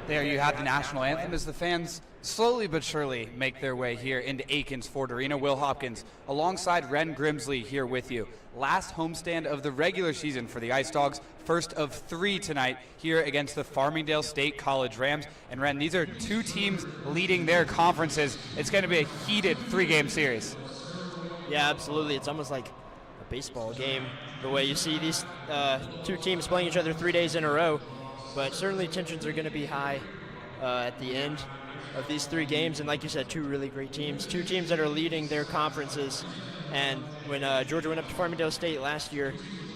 There you have the national anthem as the fans slowly but surely make their way here into Akins Ford Arena. Will Hopkins alongside Ren Grimsley here with you. Last homestand of the regular season for the Ice Dawgs, first of 3 tonight here against the Farmingdale State College Rams. And Ren, these are 2 teams leading their conferences. It's going to be a heated 3-game series. Yeah, absolutely. It's almost like a baseball game, the way you see these 2 teams playing each other 3 days in a row. But certainly tensions are going to be high at the end of these 3 games. And like you said, 2 really great teams, 2 teams that are leading their conferences. And when Georgia went up to Farmingdale State last year,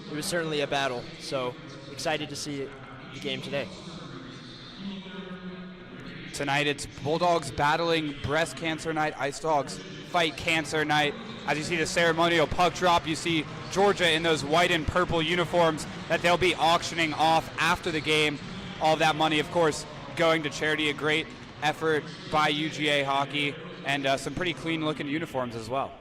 it was certainly a battle. So excited to see the game today. Tonight it's Bulldogs battling breast cancer night, Ice Dawgs fight cancer night. As you see the ceremonial puck drop, you see Georgia in those white and purple uniforms that they'll be auctioning off after the game. All of that money, of course, going to charity. A great effort by UGA Hockey, and some pretty clean-looking uniforms as well.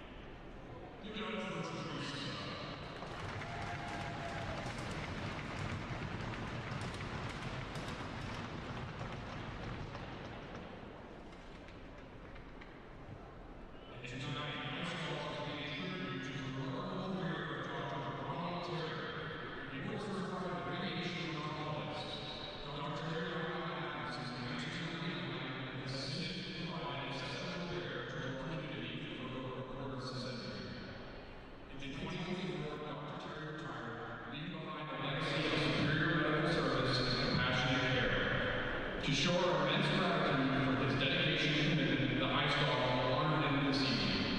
To show our immense gratitude for his dedication and commitment to the Ice Dawgs will honor him this evening.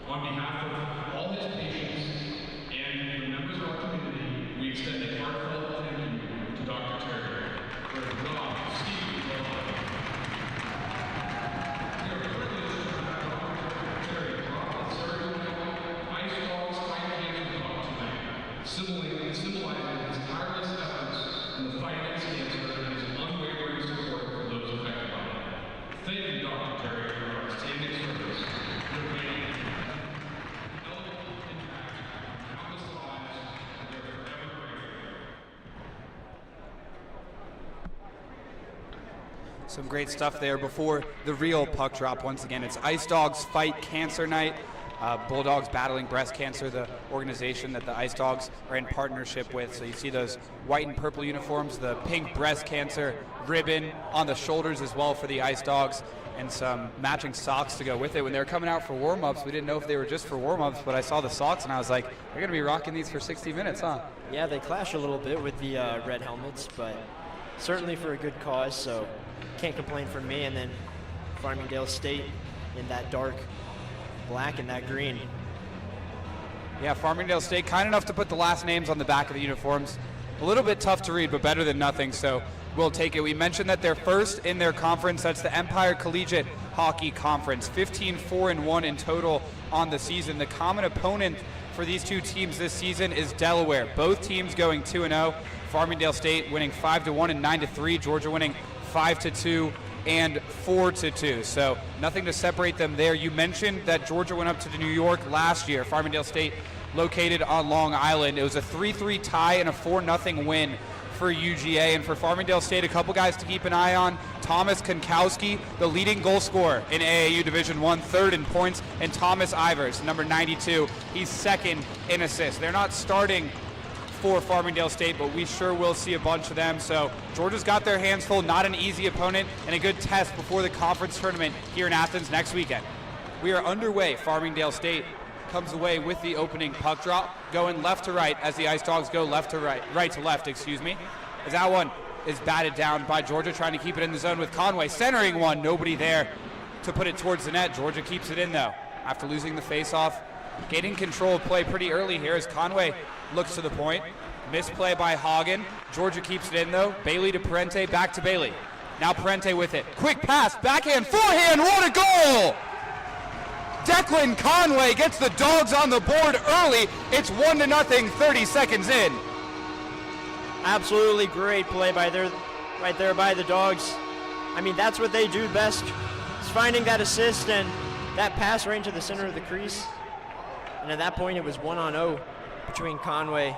On behalf of all his patients and the members of our community, we extend a heartfelt thank you to Dr. Terry for his job, Steve, we are privileged to have Dr. Terry drop the ceremonial Ice Dawgs fight cancer talk tonight, symbolizing his tireless efforts in the fight against cancer and his unwavering support for those affected by it. Thank you, Dr. Terry, for our outstanding service. Your pain, elegant impact on countless lives, and we are forever grateful. Some great stuff there before the real puck drop. Once again, it's Ice Dawgs fight cancer night. Bulldogs battling breast cancer, the organization that the Ice Dawgs are in partnership with. So you see those white and purple uniforms, the pink breast cancer ribbon on the shoulders as well for the Ice Dawgs, and some matching socks to go with it. When they were coming out for warm-ups, we didn't know if they were just for warm-ups, but I saw the socks and I was like, they're going to be rocking these for 60 minutes, huh? Yeah, they clash a little bit with the red helmets, but certainly for a good cause, so can't complain from me. And then Farmingdale State in that dark black and that green. Yeah, Farmingdale State, kind enough to put the last names on the back of the uniforms. A little bit tough to read, but better than nothing, so we'll take it. We mentioned that they're first in their conference. That's the Empire Collegiate Hockey Conference. 15-4-1 in total on the season. The common opponent for these 2 teams this season is Delaware. Both teams going 2-0. Farmingdale State winning 5-1 and 9-3. Georgia winning 5-2 and 4-2. So nothing to separate them there. You mentioned that Georgia went up to New York last year. Farmingdale State located on Long Island. It was a 3-3 tie and a 4-0 win for UGA. And for Farmingdale State, a couple guys to keep an eye on. Thomas Konkowski, the leading goal scorer in AAU Division I, 3rd in points, and Thomas Ivers, number 92. He's 2nd in assists. They're not starting for Farmingdale State, but we sure will see a bunch of them. So Georgia's got their hands full, not an easy opponent, and a good test before the conference tournament here in Athens next weekend. We are underway. Farmingdale State comes away with the opening puck drop, going left to right as the Ice Dawgs go left to right to left, excuse me. As that one is batted down by Georgia, trying to keep it in the zone with Conway, centering one, nobody there to put it towards the net. Georgia keeps it in though, after losing the face-off. Getting control of play pretty early here as Conway looks to the point. Misplay by Hagen. Georgia keeps it in though. Bailey to Parente, back to Bailey. Now Parente with it. Quick pass, backhand, forehand, what a goal! Declan Conway gets the Dogs on the board early. It's 1-0, 30 seconds in. Absolutely great play right there by the Dogs. I mean, that's what they do best, is finding that assist and that pass right into the center of the crease. And at that point, it was 1-0 between Conway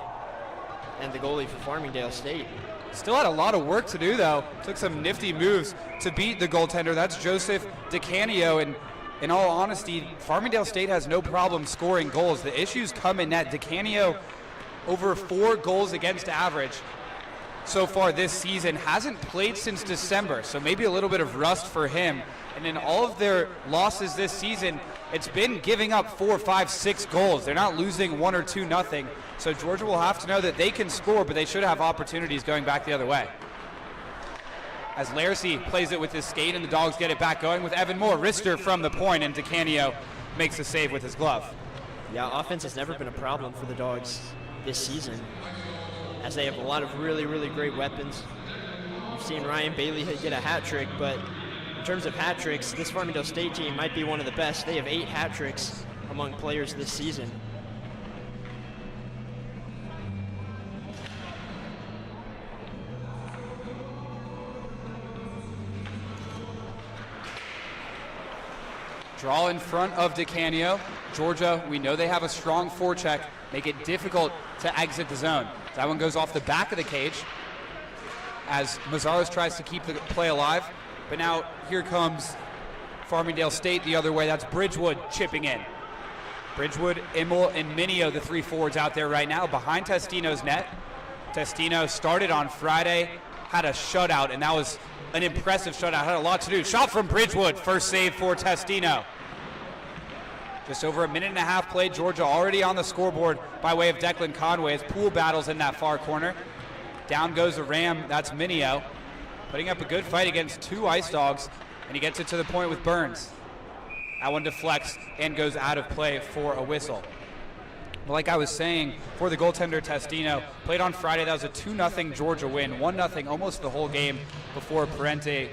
and the goalie for Farmingdale State. Still had a lot of work to do, though. Took some nifty moves to beat the goaltender. That's Joseph DeCanio. And in all honesty, Farmingdale State has no problem scoring goals. The issues come in net. DeCanio, over 4 goals against average so far this season. Hasn't played since December, so maybe a little bit of rust for him. And in all of their losses this season, it's been giving up 4, 5, 6 goals. They're not losing 1 or 2-0. So Georgia will have to know that they can score, but they should have opportunities going back the other way. As Larsey plays it with his skate, and the Dogs get it back going with Evan Moore. Wrister from the point, and DeCanio makes a save with his glove. Yeah, offense has never been a problem for the Dogs this season, as they have a lot of really, really great weapons. We've seen Ryan Bailey get a hat trick, but in terms of hat tricks, this Farmingdale State team might be one of the best. They have 8 hat tricks among players this season. Draw in front of DeCanio. Georgia, we know they have a strong forecheck, make it difficult to exit the zone. That one goes off the back of the cage as Mazzaros tries to keep the play alive. But now here comes Farmingdale State the other way. That's Bridgewood chipping in. Bridgewood, Immel, and Minio, the 3 forwards out there right now behind Testino's net. Testino started on Friday, had a shutout, and that was an impressive shutout. Had a lot to do. Shot from Bridgewood. First save for Testino. Just over a minute and a half played. Georgia already on the scoreboard by way of Declan Conway as Poole battles in that far corner. Down goes the Ram. That's Minio, putting up a good fight against 2 Ice Dogs, and he gets it to the point with Burns. That one deflects and goes out of play for a whistle. But like I was saying, for the goaltender Testino, played on Friday. That was a 2-0 Georgia win, 1-0 almost the whole game before Parente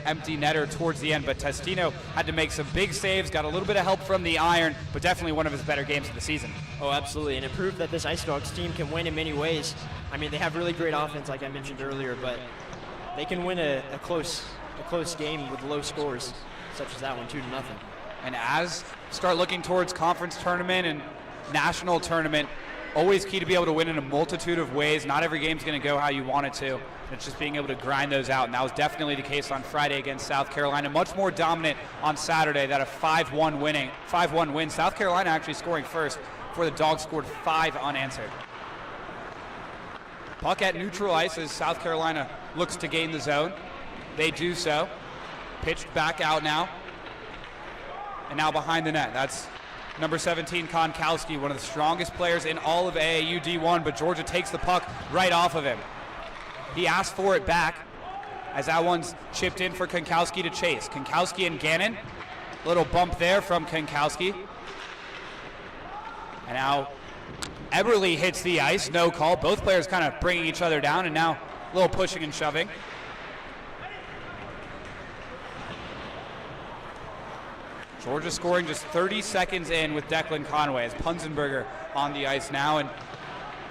empty netter towards the end. But Testino had to make some big saves, got a little bit of help from the iron, but definitely one of his better games of the season. Oh, absolutely, and it proved that this Ice Dogs team can win in many ways. I mean, they have really great offense, like I mentioned earlier, but they can win a close game with low scores, such as that one, 2-0. And as start looking towards conference tournament and national tournament, always key to be able to win in a multitude of ways. Not every game's going to go how you want it to. It's just being able to grind those out, and that was definitely the case on Friday against South Carolina. Much more dominant on Saturday, that a 5-1 win. South Carolina actually scoring first, before the Dogs scored 5 unanswered. Puck at neutral ice as South Carolina looks to gain the zone. They do so. Pitched back out now. And now behind the net. That's number 17, Konkowski, one of the strongest players in all of AAU D1, but Georgia takes the puck right off of him. He asked for it back as that one's chipped in for Konkowski to chase. Konkowski and Gannon. Little bump there from Konkowski. And now Eberle hits the ice, no call. Both players kind of bringing each other down, and now a little pushing and shoving. Georgia scoring just 30 seconds in with Declan Conway as Punzenberger on the ice now. And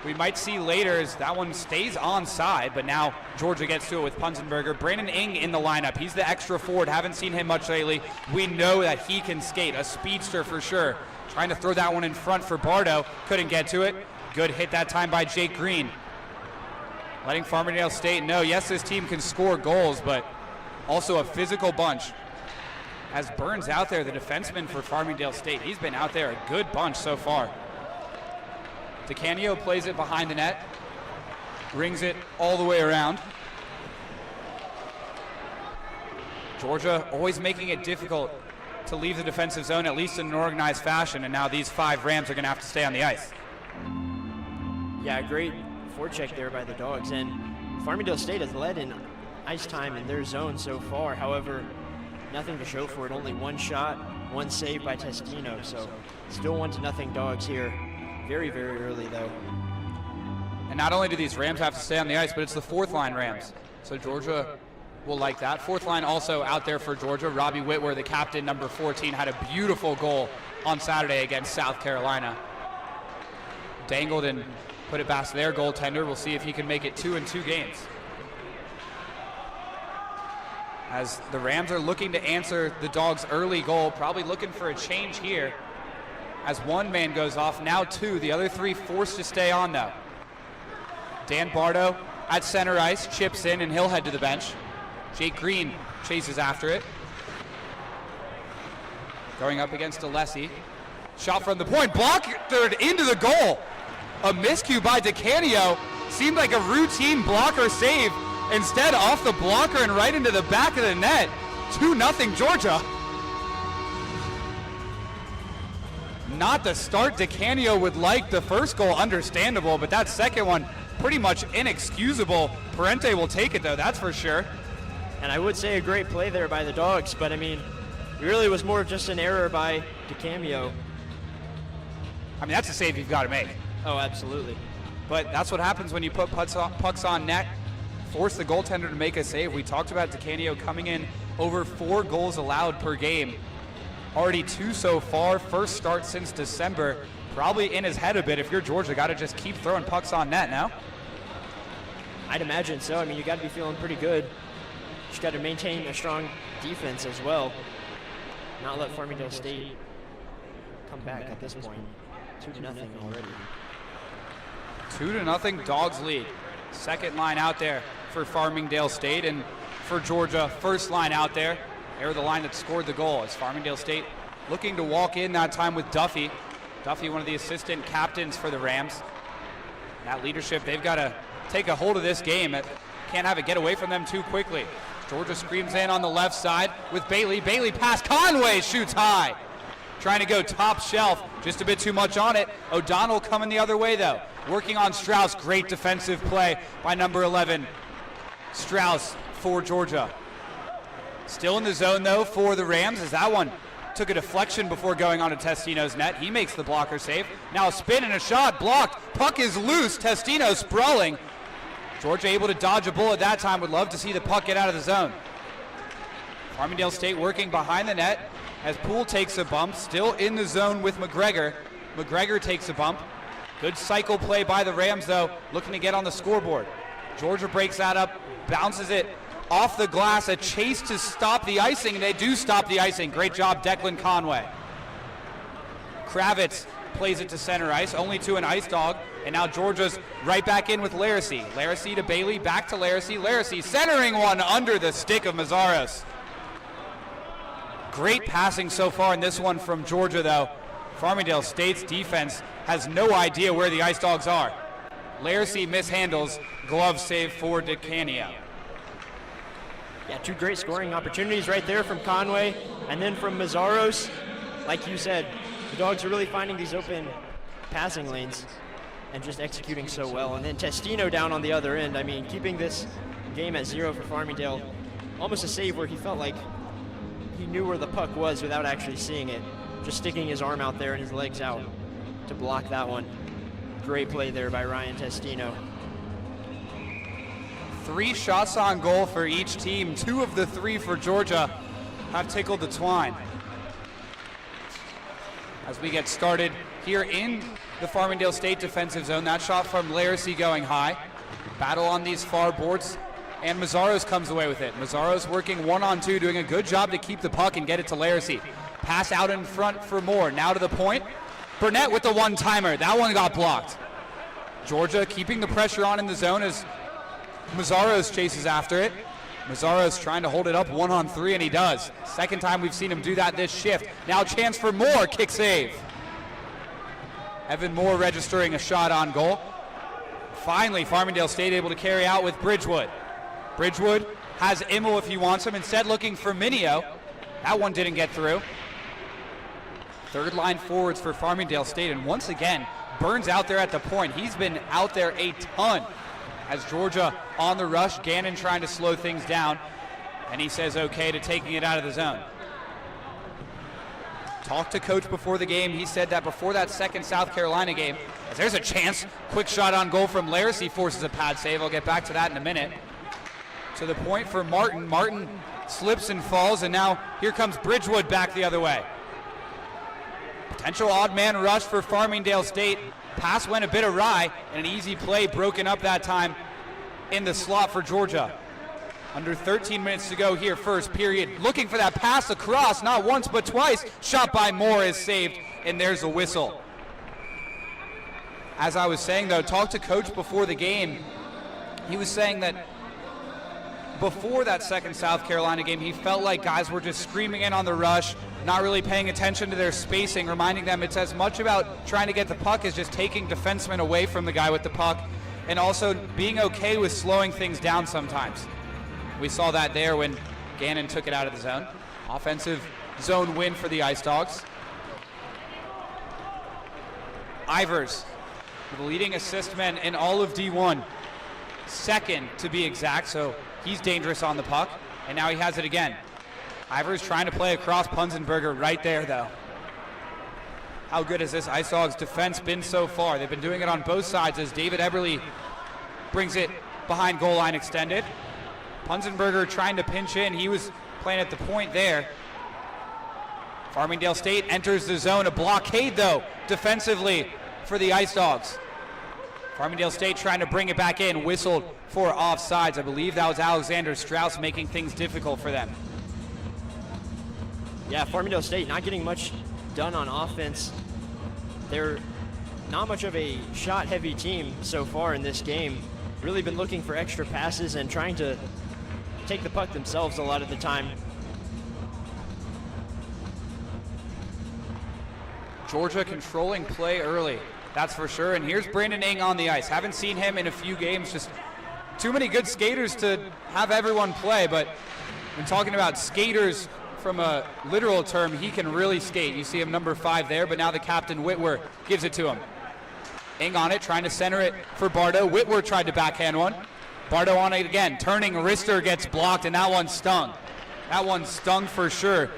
we might see later as that one stays onside, but now Georgia gets to it with Punzenberger. Brandon Ing in the lineup. He's the extra forward. Haven't seen him much lately. We know that he can skate, a speedster for sure. Trying to throw that one in front for Bardo. Couldn't get to it. Good hit that time by Jake Green. Letting Farmingdale State know, yes, this team can score goals, but also a physical bunch. As Burns out there, the defenseman for Farmingdale State, he's been out there a good bunch so far. DeCanio plays it behind the net, rings it all the way around. Georgia always making it difficult to leave the defensive zone, at least in an organized fashion, and now these 5 Rams are going to have to stay on the ice. Yeah, great forecheck there by the Dogs, and Farmingdale State has led in ice time in their zone so far. However, nothing to show for it. Only 1 shot, 1 save by Testino. So still 1-0 Dogs here. Very, very early though. And not only do these Rams have to stay on the ice, but it's the 4th line Rams. So Georgia will like that. 4th line also out there for Georgia. Robbie Whitwer, the captain, number 14, had a beautiful goal on Saturday against South Carolina. Dangled and put it past their goaltender. We'll see if he can make it 2 in 2 games. As the Rams are looking to answer the Dogs' early goal, probably looking for a change here. As 1 man goes off, now 2. The other 3 forced to stay on though. Dan Bardo at center ice, chips in, and he'll head to the bench. Jake Green chases after it. Going up against Alessi. Shot from the point, blocked into the goal. A miscue by DeCanio. Seemed like a routine blocker save. Instead, off the blocker and right into the back of the net. 2-0 Georgia. Not the start DeCanio would like. The first goal, understandable, but that second one, pretty much inexcusable. Parente will take it, though, that's for sure. And I would say a great play there by the Dogs, but I mean, it really was more of just an error by DeCamio. I mean, that's a save you've got to make. Oh, absolutely. But that's what happens when you put pucks on net, force the goaltender to make a save. We talked about DeCanio coming in over 4 goals allowed per game. Already 2 so far, first start since December. Probably in his head a bit. If you're Georgia, got to just keep throwing pucks on net now. I'd imagine so. I mean, you got to be feeling pretty good. Just got to maintain a strong defense as well. Not let Farmingdale State come back at this point. 2-0 already. 2-0 Dogs lead. Second line out there for Farmingdale State, and for Georgia, first line out there. They're the line that scored the goal, as Farmingdale State looking to walk in that time with Duffy. Duffy, one of the assistant captains for the Rams. That leadership, they've got to take a hold of this game. Can't have it get away from them too quickly. Georgia screams in on the left side with Bailey. Bailey pass Conway, shoots high. Trying to go top shelf, just a bit too much on it. O'Donnell coming the other way though. Working on Strauss, great defensive play by number 11. Strauss for Georgia. Still in the zone though for the Rams, as that one took a deflection before going onto Testino's net. He makes the blocker save. Now a spin and a shot, blocked. Puck is loose, Testino sprawling. Georgia able to dodge a bullet that time. Would love to see the puck get out of the zone. Farmingdale State working behind the net as Poole takes a bump. Still in the zone with McGregor. McGregor takes a bump. Good cycle play by the Rams though, looking to get on the scoreboard. Georgia breaks that up, bounces it off the glass. A chase to stop the icing, and they do stop the icing. Great job, Declan Conway. Kravitz plays it to center ice, only to an Ice Dawg, and now Georgia's right back in with Laracy. Laracy to Bailey, back to Laracy. Laracy centering one under the stick of Mazzaros. Great passing so far in this one from Georgia though. Farmingdale State's defense has no idea where the Ice Dogs are. Laracy mishandles, glove save for DeCanio. Yeah, 2 great scoring opportunities right there from Conway, and then from Mazzaros. Like you said, the Dogs are really finding these open passing lanes and just executing so well. And then Testino down on the other end. I mean, keeping this game at 0 for Farmingdale. Almost a save where he felt like he knew where the puck was without actually seeing it. Just sticking his arm out there and his legs out to block that one. Great play there by Ryan Testino. 3 shots on goal for each team. 2 of the 3 for Georgia have tickled the twine. As we get started here in the Farmingdale State defensive zone, that shot from Laracy going high. Battle on these far boards, and Mazzaros comes away with it. Mazzaros working 1-on-2, doing a good job to keep the puck and get it to Laracy. Pass out in front for Moore. Now to the point. Burnett with the one-timer. That one got blocked. Georgia keeping the pressure on in the zone as Mazzaros chases after it. Mazzaros trying to hold it up 1-on-3, and he does. Second time we've seen him do that this shift. Now chance for Moore, kick save. Evan Moore registering a shot on goal. Finally, Farmingdale State able to carry out with Bridgewood. Bridgewood has Immel if he wants him, instead looking for Minio. That one didn't get through. Third line forwards for Farmingdale State, and once again, Burns out there at the point. He's been out there a ton. As Georgia on the rush, Gannon trying to slow things down, and he says okay to taking it out of the zone. Talked to coach before the game. He said that before that second South Carolina game, as there's a chance, quick shot on goal from Laracy forces a pad save. I'll get back to that in a minute. To the point for Martin. Martin slips and falls, and now here comes Bridgewood back the other way. Potential odd man rush for Farmingdale State. Pass went a bit awry, and an easy play broken up that time in the slot for Georgia. Under 13 minutes to go here, first period. Looking for that pass across, not once but twice. Shot by Moore is saved, and there's a whistle. As I was saying though, talked to coach before the game. he was saying that before that second South Carolina game, he felt like guys were just screaming in on the rush, not really paying attention to their spacing, reminding them it's as much about trying to get the puck as just taking defensemen away from the guy with the puck, and also being okay with slowing things down sometimes. We saw that there when Gannon took it out of the zone. Offensive zone win for the Ice Dawgs. Ivers, the leading assist man in all of D1. Second to be exact, so he's dangerous on the puck, and now he has it again. Ivers trying to play across Punzenberger right there, though. How good has this Ice Dawgs defense been so far? They've been doing it on both sides as David Eberle brings it behind goal line extended. Punzenberger trying to pinch in. He was playing at the point there. Farmingdale State enters the zone. A blockade, though, defensively for the Ice Dawgs. Farmingdale State trying to bring it back in. Whistled for offsides. I believe that was Alexander Strauss making things difficult for them. Yeah, Farmingdale State not getting much done on offense. They're not much of a shot-heavy team so far in this game. Really been looking for extra passes and trying to take the puck themselves a lot of the time. Georgia controlling play early, that's for sure. And here's Brandon Ng on the ice. Haven't seen him in a few games. Just too many good skaters to have everyone play. But when talking about skaters from a literal term, he can really skate. You see him number 5 there, but now the captain, Whitwer, gives it to him. Ng on it, trying to center it for Bardo. Whitwer tried to backhand one. Bardo on it again. Turning wrister gets blocked, and that one stung. That one stung for sure.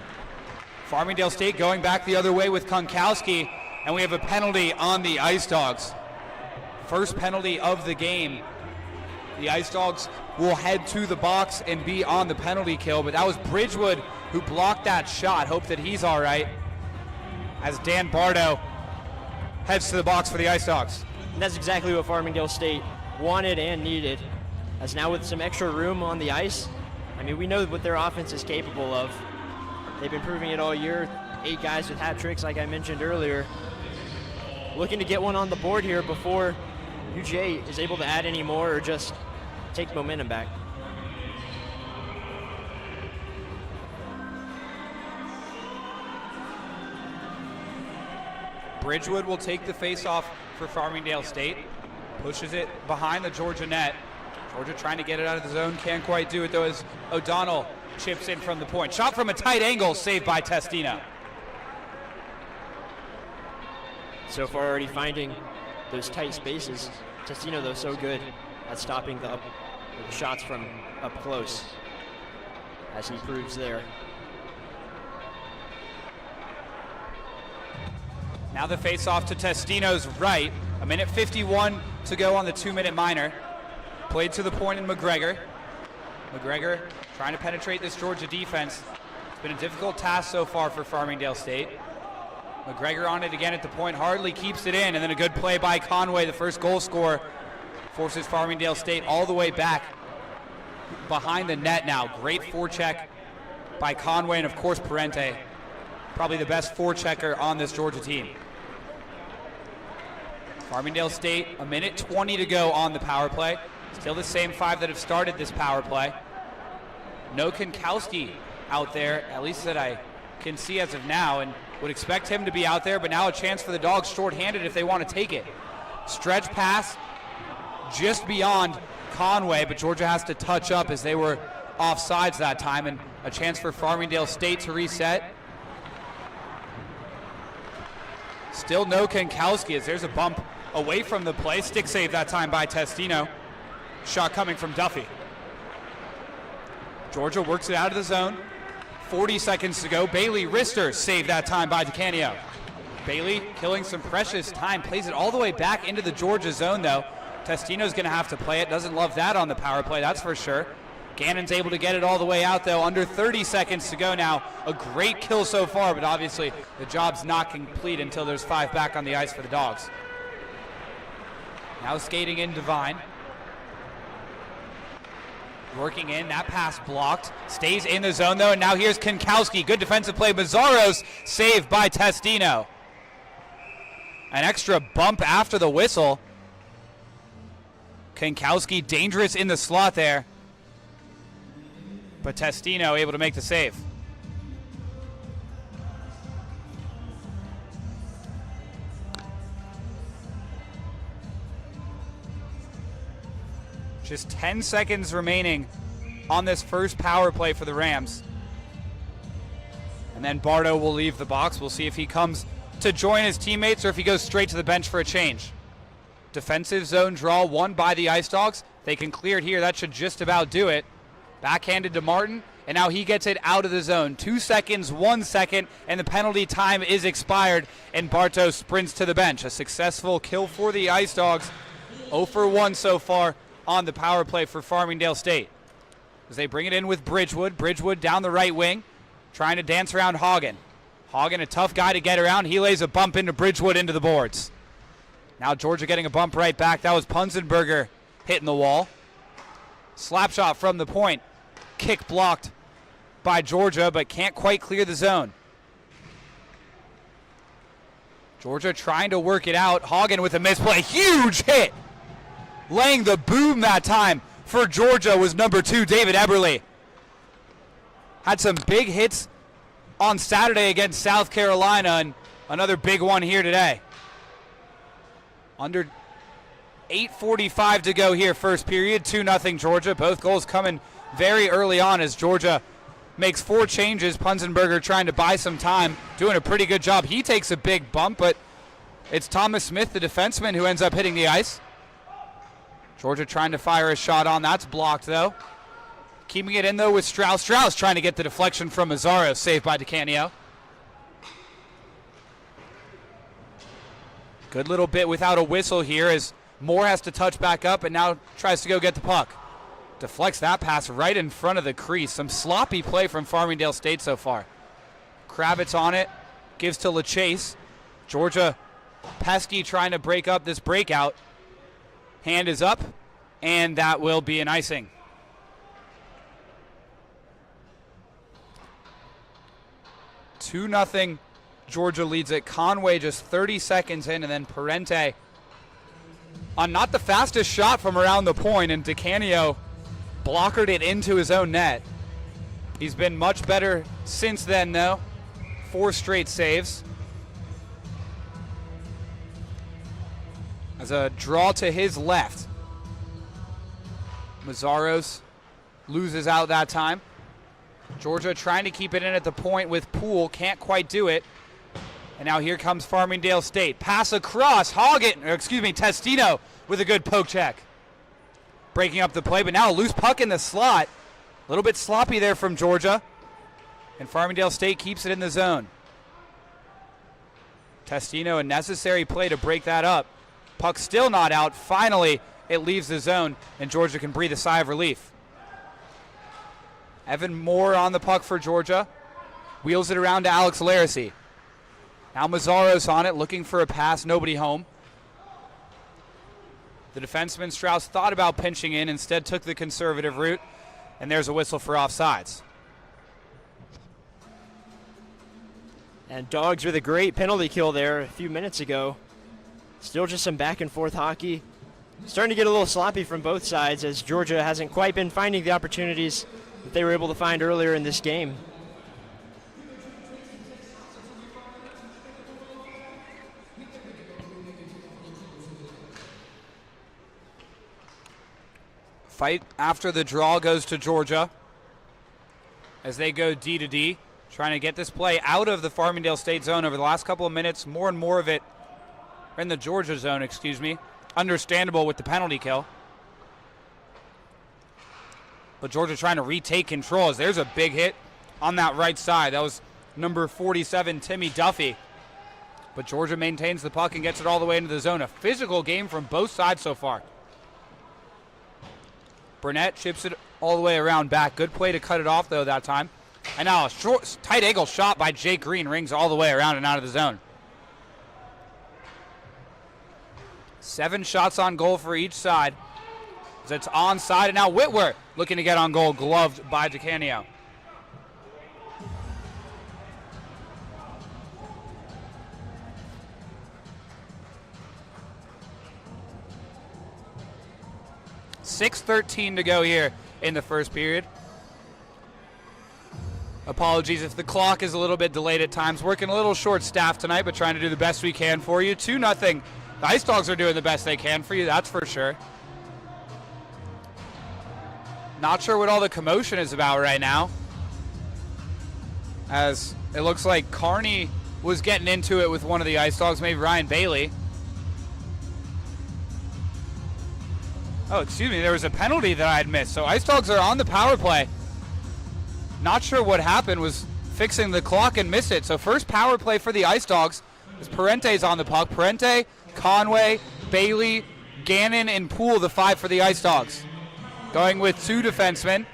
Farmingdale State going back the other way with Konkowski, and we have a penalty on the Ice Dawgs. First penalty of the game. The Ice Dawgs will head to the box and be on the penalty kill, but that was Bridgewood who blocked that shot. Hope that he's all right as Dan Bardo heads to the box for the Ice Dawgs. And that's exactly what Farmingdale State wanted and needed. As now with some extra room on the ice, I mean, we know what their offense is capable of. They've been proving it all year. 8 guys with hat tricks, like I mentioned earlier. Looking to get one on the board here before UGA is able to add any more or just take momentum back. Bridgewood will take the face-off for Farmingdale State. Pushes it behind the Georgia net. Georgia trying to get it out of the zone. Can't quite do it, though, as O'Donnell chips in from the point. Shot from a tight angle, saved by Testino. So far already finding those tight spaces. Testino, though, so good at stopping the shots from up close, as he proves there. Now the face-off to Testino's right. 1:51 to go on the 2-minute minor. Played to the point in McGregor. McGregor trying to penetrate this Georgia defense. It's been a difficult task so far for Farmingdale State. McGregor on it again at the point. Hardly keeps it in, and then a good play by Conway, the first goal scorer. Forces Farmingdale State all the way back behind the net now. Great forecheck by Conway, and of course Parente. Probably the best forechecker on this Georgia team. Farmingdale State, 1:20 to go on the power play. Still the same 5 that have started this power play. No Konkowski out there, at least that I can see as of now, and would expect him to be out there, but now a chance for the Dogs shorthanded if they want to take it. Stretch pass just beyond Conway, but Georgia has to touch up as they were offsides that time, and a chance for Farmingdale State to reset. Still no Konkowski as there's a bump away from the play. Stick save that time by Testino. Shot coming from Duffy. Georgia works it out of the zone. 40 seconds to go. Bailey Rister saved that time by DeCanio. Bailey killing some precious time. Plays it all the way back into the Georgia zone, though. Testino's going to have to play it. Doesn't love that on the power play, that's for sure. Gannon's able to get it all the way out, though. Under 30 seconds to go now. A great kill so far, but obviously the job's not complete until there's 5 back on the ice for the Dogs. Now skating in Devine. Working in, that pass blocked. Stays in the zone, though, and now here's Konkowski. Good defensive play. Mazzaros saved by Testino. An extra bump after the whistle. Kankowski dangerous in the slot there. But Testino able to make the save. Just 10 seconds remaining on this first power play for the Rams. And then Bardo will leave the box. We'll see if he comes to join his teammates or if he goes straight to the bench for a change. Defensive zone draw won by the Ice Dawgs. They can clear it here. That should just about do it. Backhanded to Martin, and now he gets it out of the zone. 2 seconds, 1 second, and the penalty time is expired, and Barto sprints to the bench. A successful kill for the Ice Dawgs. 0 for 1 so far on the power play for Farmingdale State. As they bring it in with Bridgewood. Bridgewood down the right wing, trying to dance around Hagen. Hagen, a tough guy to get around. He lays a bump into Bridgewood into the boards. Now Georgia getting a bump right back. That was Punzenberger hitting the wall. Slap shot from the point. Kick blocked by Georgia, but can't quite clear the zone. Georgia trying to work it out. Hagen with a misplay. Huge hit. Laying the boom that time for Georgia was number 2, David Eberle. Had some big hits on Saturday against South Carolina, and another big one here today. Under 8:45 to go here, first period, 2-0 Georgia. Both goals coming very early on as Georgia makes 4 changes. Punzenberger trying to buy some time, doing a pretty good job. He takes a big bump, but it's Thomas Smith, the defenseman, who ends up hitting the ice. Georgia trying to fire a shot on. That's blocked, though. Keeping it in, though, with Strauss. Strauss trying to get the deflection from Mazzaro, saved by DeCanio. Good little bit without a whistle here as Moore has to touch back up and now tries to go get the puck. Deflects that pass right in front of the crease. Some sloppy play from Farmingdale State so far. Kravitz on it, gives to LaChase. Georgia pesky trying to break up this breakout. Hand is up, and that will be an icing. Two nothing. Georgia leads it. Conway just 30 seconds in, and then Parente on not the fastest shot from around the point, and DeCanio blockered it into his own net. He's been much better since then, though. 4 straight saves. As a draw to his left. Mazzaros loses out that time. Georgia trying to keep it in at the point with Poole. Can't quite do it. And now here comes Farmingdale State. Pass across. Testino with a good poke check. Breaking up the play, but now a loose puck in the slot. A little bit sloppy there from Georgia. And Farmingdale State keeps it in the zone. Testino, a necessary play to break that up. Puck still not out. Finally, it leaves the zone, and Georgia can breathe a sigh of relief. Evan Moore on the puck for Georgia. Wheels it around to Alex Laracy. Now Mazzaros on it, looking for a pass. Nobody home. The defenseman Strauss thought about pinching in, instead took the conservative route, and there's a whistle for offsides. And Dogs with a great penalty kill there a few minutes ago. Still just some back and forth hockey. Starting to get a little sloppy from both sides as Georgia hasn't quite been finding the opportunities that they were able to find earlier in this game. Fight after the draw goes to Georgia as they go D to D, trying to get this play out of the Farmingdale State zone over the last couple of minutes. More and more of it in the Georgia zone, Understandable with the penalty kill. But Georgia trying to retake control as there's a big hit on that right side. That was number 47, Timmy Duffy. But Georgia maintains the puck and gets it all the way into the zone. A physical game from both sides so far. Burnett chips it all the way around back. Good play to cut it off, though, that time. And now a short, tight angle shot by Jake Green rings all the way around and out of the zone. 7 shots on goal for each side. As it's onside, and now Whitworth looking to get on goal, gloved by DeCanio. 6:13 to go here in the first period. Apologies if the clock is a little bit delayed at times. Working a little short-staffed tonight, but trying to do the best we can for you. 2-0. The Ice Dawgs are doing the best they can for you, that's for sure. Not sure what all the commotion is about right now, as it looks like Carney was getting into it with one of the Ice Dawgs, maybe Ryan Bailey. Oh, excuse me, there was a penalty that I had missed. So Ice Dawgs are on the power play. Not sure what happened, was fixing the clock and missed it. So first power play for the Ice Dawgs is Parente's on the puck. Parente, Conway, Bailey, Gannon, and Poole, the 5 for the Ice Dawgs. Going with 2 defensemen.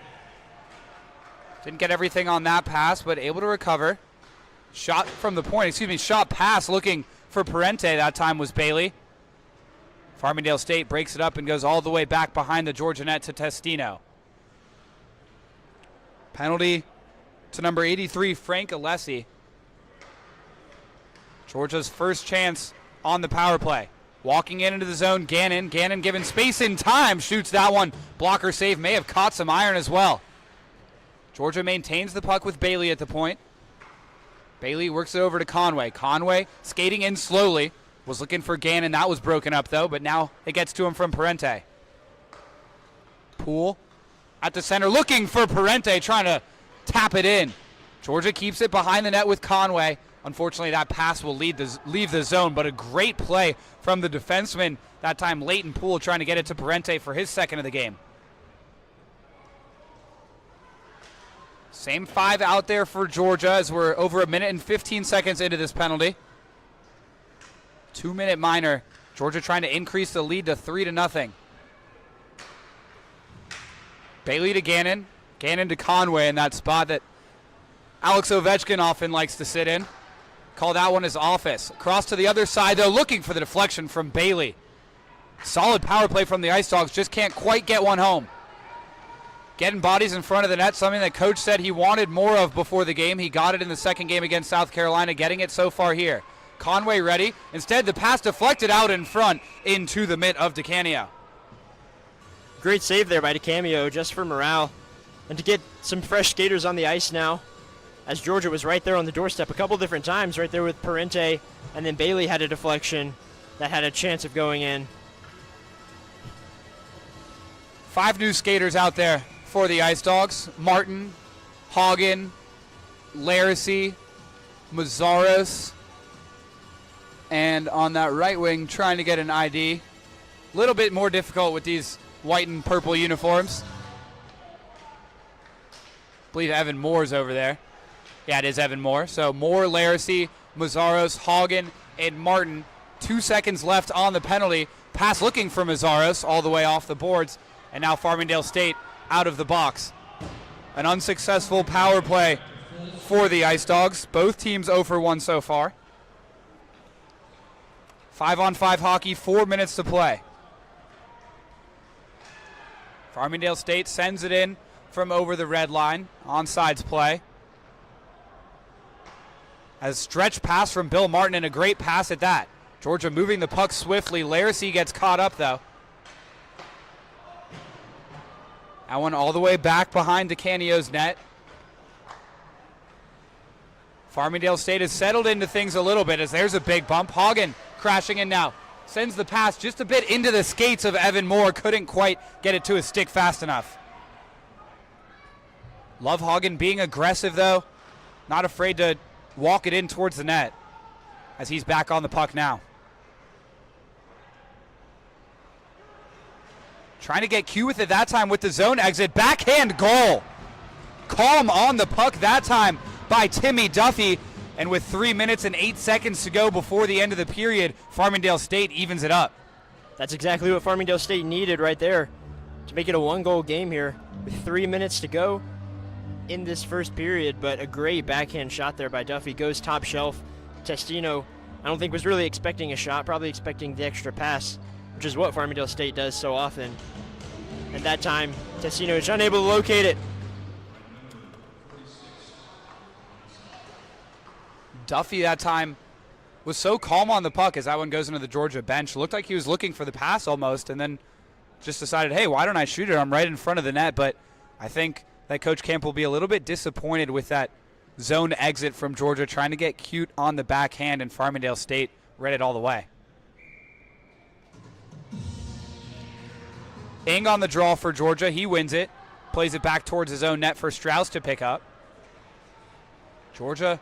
Didn't get everything on that pass, but able to recover. Shot from the point, shot pass looking for Parente. That time was Bailey. Farmingdale State breaks it up and goes all the way back behind the Georgia net to Testino. Penalty to number 83, Frank Alessi. Georgia's first chance on the power play. Walking into the zone, Gannon. Gannon given space in time, shoots that one. Blocker save, may have caught some iron as well. Georgia maintains the puck with Bailey at the point. Bailey works it over to Conway. Conway skating in slowly. Was looking for Gannon. That was broken up, though, but now it gets to him from Parente. Poole at the center looking for Parente, trying to tap it in. Georgia keeps it behind the net with Conway. Unfortunately, that pass will leave the zone, but a great play from the defenseman. That time, Leighton Poole trying to get it to Parente for his second of the game. Same 5 out there for Georgia as we're over a minute and 15 seconds into this penalty. 2-minute minor. Georgia trying to increase the lead to 3-0. Bailey to Gannon. Gannon to Conway in that spot that Alex Ovechkin often likes to sit in. Call that one his office. Across to the other side, though, looking for the deflection from Bailey. Solid power play from the Ice Dawgs, just can't quite get one home. Getting bodies in front of the net, something that Coach said he wanted more of before the game. He got it in the second game against South Carolina, getting it so far here. Conway ready. Instead, the pass deflected out in front into the mitt of DeCamio. Great save there by DeCamio, just for morale. And to get some fresh skaters on the ice now, as Georgia was right there on the doorstep a couple different times, right there with Parente, and then Bailey had a deflection that had a chance of going in. 5 new skaters out there for the Ice Dawgs. Martin, Hagen, Laracy, Mazzaros, and on that right wing trying to get an ID. A little bit more difficult with these white and purple uniforms. I believe Evan Moore's over there. Yeah, it is Evan Moore. So Moore, Laracy, Mazzaros, Hagen, and Martin. 2 seconds left on the penalty. Pass looking for Mazzaros all the way off the boards. And now Farmingdale State out of the box. An unsuccessful power play for the Ice Dawgs. Both teams 0 for 1 so far. 5-on-5 hockey, 4 minutes to play. Farmingdale State sends it in from over the red line. Onside play. A stretch pass from Bill Martin and a great pass at that. Georgia moving the puck swiftly. Laracy gets caught up though. That one all the way back behind DeCamio's net. Farmingdale State has settled into things a little bit as there's a big bump. Hagen crashing in now. Sends the pass just a bit into the skates of Evan Moore. Couldn't quite get it to his stick fast enough. Love Hagen being aggressive though. Not afraid to walk it in towards the net as he's back on the puck now. Trying to get Q with it that time with the zone exit. Backhand goal. Calm on the puck that time by Timmy Duffy. And with 3 minutes and 8 seconds to go before the end of the period, Farmingdale State evens it up. That's exactly what Farmingdale State needed right there to make it a 1-goal game here with 3 minutes to go in this first period. But a great backhand shot there by Duffy. Goes top shelf. Testino, I don't think was really expecting a shot, probably expecting the extra pass, which is what Farmingdale State does so often. At that time, Testino is unable to locate it. Duffy that time was so calm on the puck as that one goes into the Georgia bench. Looked like he was looking for the pass almost, and then just decided, hey, why don't I shoot it? I'm right in front of the net. But I think that Coach Camp will be a little bit disappointed with that zone exit from Georgia, trying to get cute on the backhand, and Farmingdale State read it all the way. Ing on the draw for Georgia. He wins it. Plays it back towards his own net for Strauss to pick up. Georgia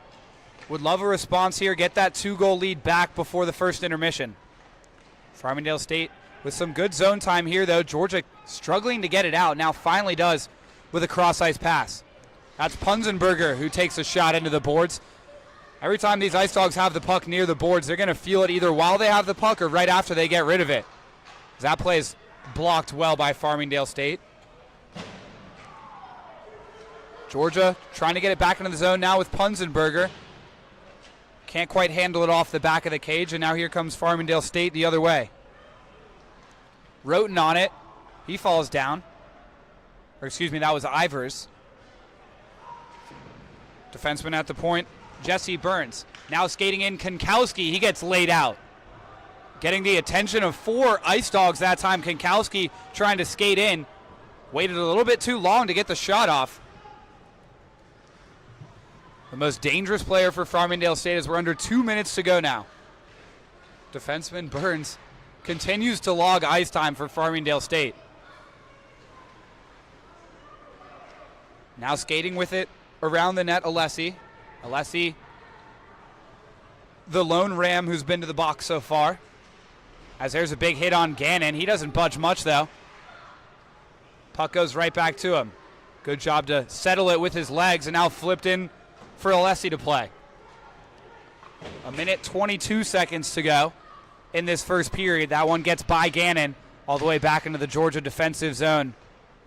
would love a response here, get that 2-goal lead back before the first intermission. Farmingdale State with some good zone time here, though. Georgia struggling to get it out. Now finally does with a cross-ice pass. That's Punzenberger who takes a shot into the boards. Every time these Ice Dogs have the puck near the boards, they're going to feel it either while they have the puck or right after they get rid of it. That play is blocked well by Farmingdale State. Georgia trying to get it back into the zone now with Punzenberger. Can't quite handle it off the back of the cage, and now here comes Farmingdale State the other way. Roten on it. He falls down. Or excuse me, that was Ivers. Defenseman at the point, Jesse Burns. Now skating in Konkowski. He gets laid out. Getting the attention of 4 Ice Dogs that time. Konkowski trying to skate in. Waited a little bit too long to get the shot off. The most dangerous player for Farmingdale State as we're under 2 minutes to go now. Defenseman Burns continues to log ice time for Farmingdale State. Now skating with it around the net, Alessi. Alessi, the lone Ram who's been to the box so far. As there's a big hit on Gannon. He doesn't budge much, though. Puck goes right back to him. Good job to settle it with his legs, and now flipped in for Alessi to play. 1:22 to go in this first period. That one gets by Gannon all the way back into the Georgia defensive zone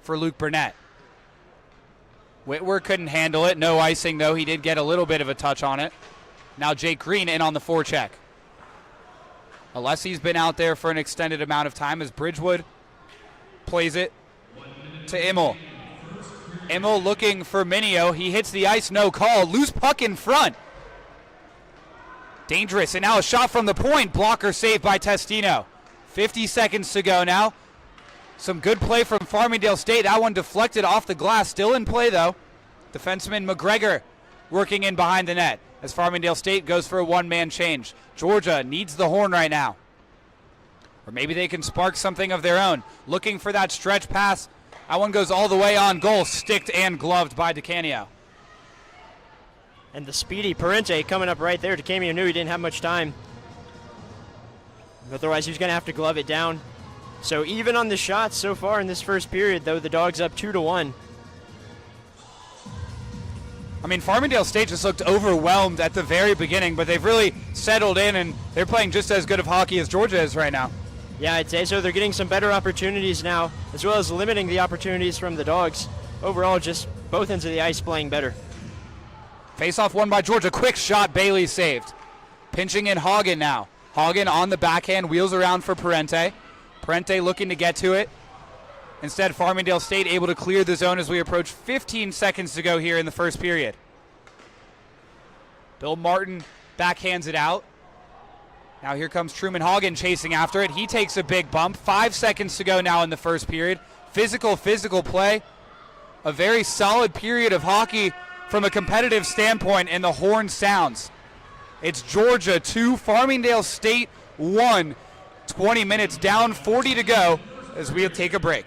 for Luke Burnett. Whitwer couldn't handle it. No icing, though. He did get a little bit of a touch on it. Now Jake Green in on the forecheck. Alessi's been out there for an extended amount of time as Bridgewood plays it to Immel. Immel looking for Minio. He hits the ice, no call. Loose puck in front. Dangerous, and now a shot from the point. Blocker saved by Testino. 50 seconds to go now. Some good play from Farmingdale State. That one deflected off the glass. Still in play, though. Defenseman McGregor working in behind the net as Farmingdale State goes for a one-man change. Georgia needs the horn right now. Or maybe they can spark something of their own. Looking for that stretch pass. That one goes all the way on goal. Sticked and gloved by DeCanio. And the speedy Parente coming up right there. DeCamio knew he didn't have much time. Otherwise, he was going to have to glove it down. So even on the shots so far in this first period, though, the Dogs up 2-1. I mean, Farmingdale State just looked overwhelmed at the very beginning, but they've really settled in, and they're playing just as good of hockey as Georgia is right now. Yeah, I'd say so. They're getting some better opportunities now, as well as limiting the opportunities from the Dogs. Overall, just both ends of the ice playing better. Face-off won by Georgia. Quick shot, Bailey saved. Pinching in Hagen now. Hagen on the backhand, wheels around for Parente. Parente looking to get to it. Instead, Farmingdale State able to clear the zone as we approach 15 seconds to go here in the first period. Bill Martin backhands it out. Now here comes Truman Hagen chasing after it. He takes a big bump. 5 seconds to go now in the first period. Physical play. A very solid period of hockey from a competitive standpoint, and the horn sounds. It's Georgia 2, Farmingdale State 1. 20 minutes down, 40 to go as we'll take a break.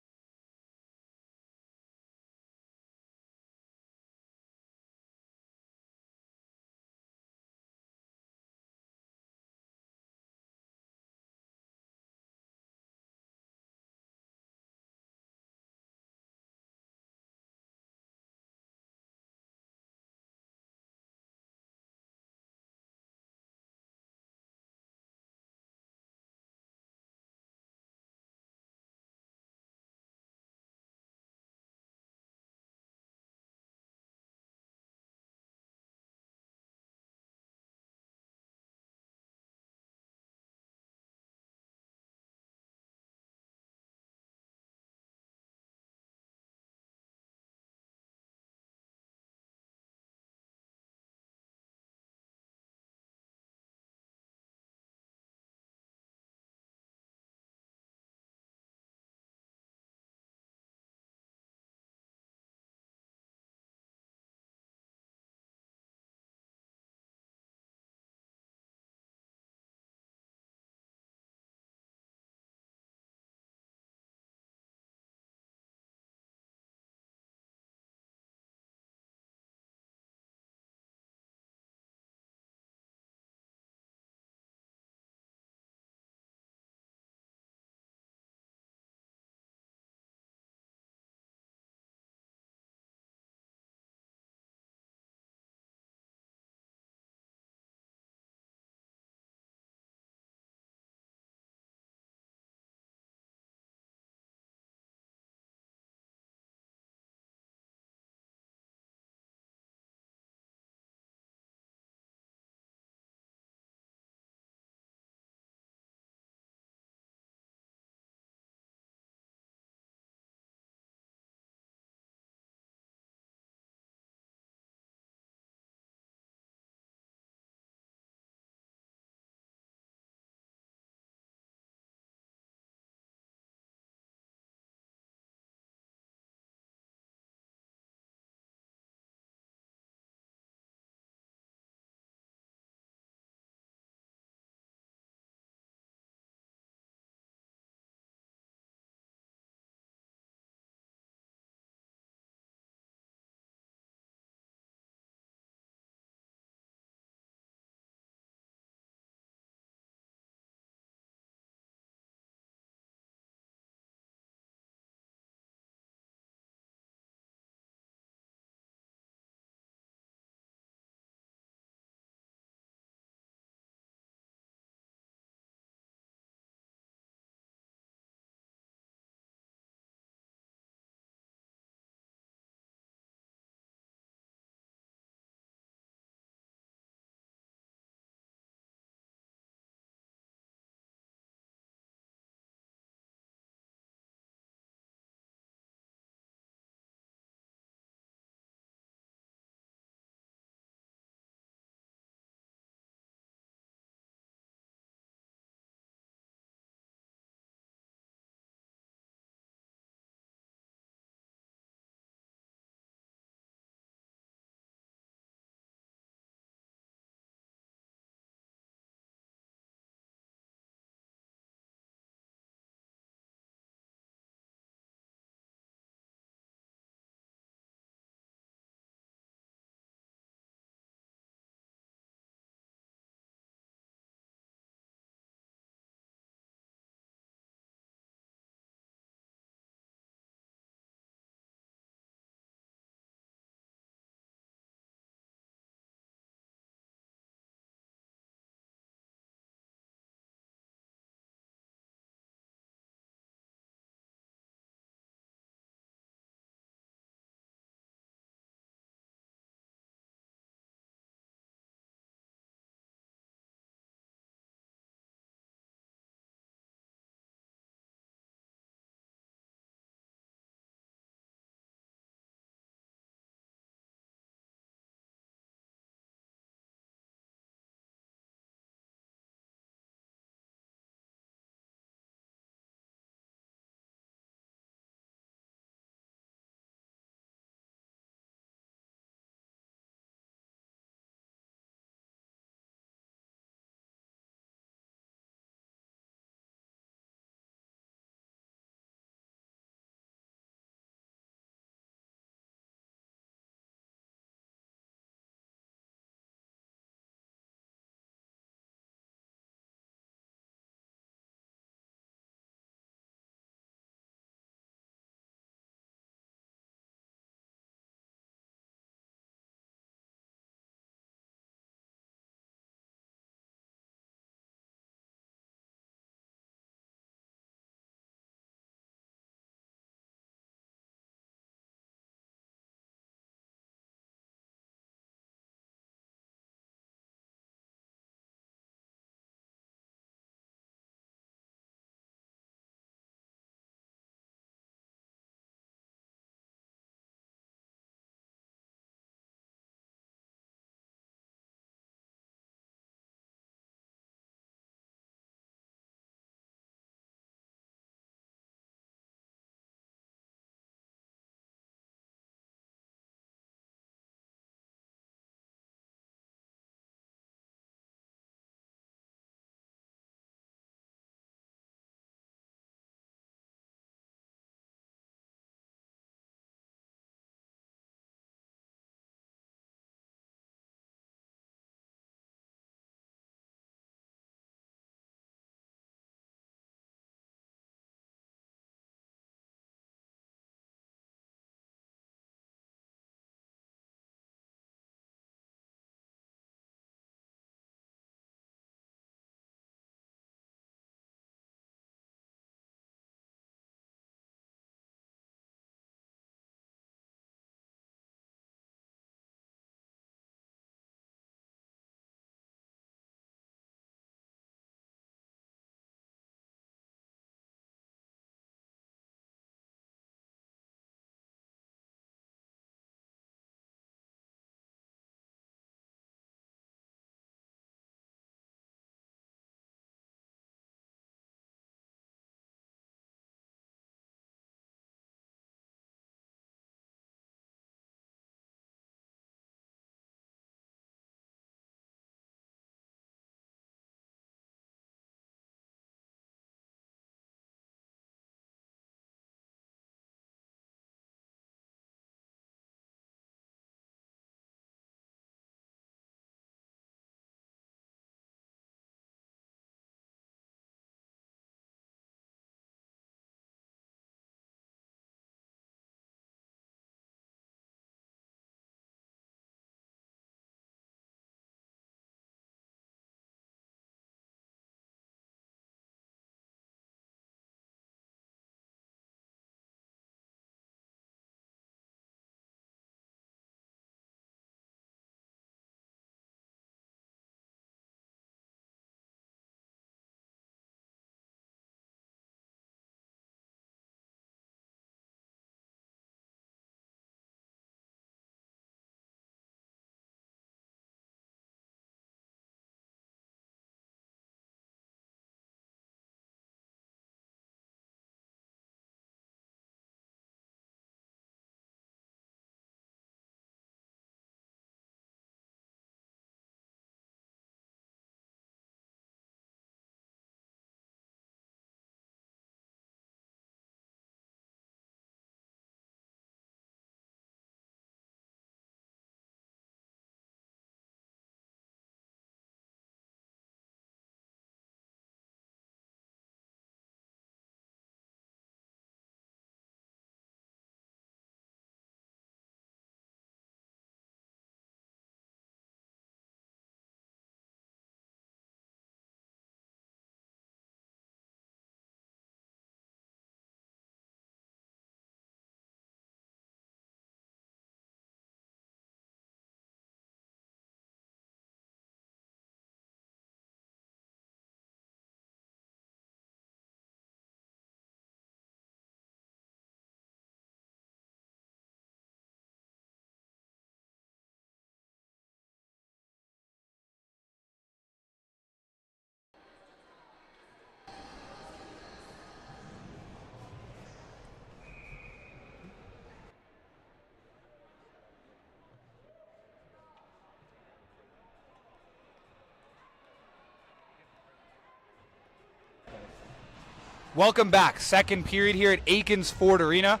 Welcome back. Second period here at Akins Ford Arena.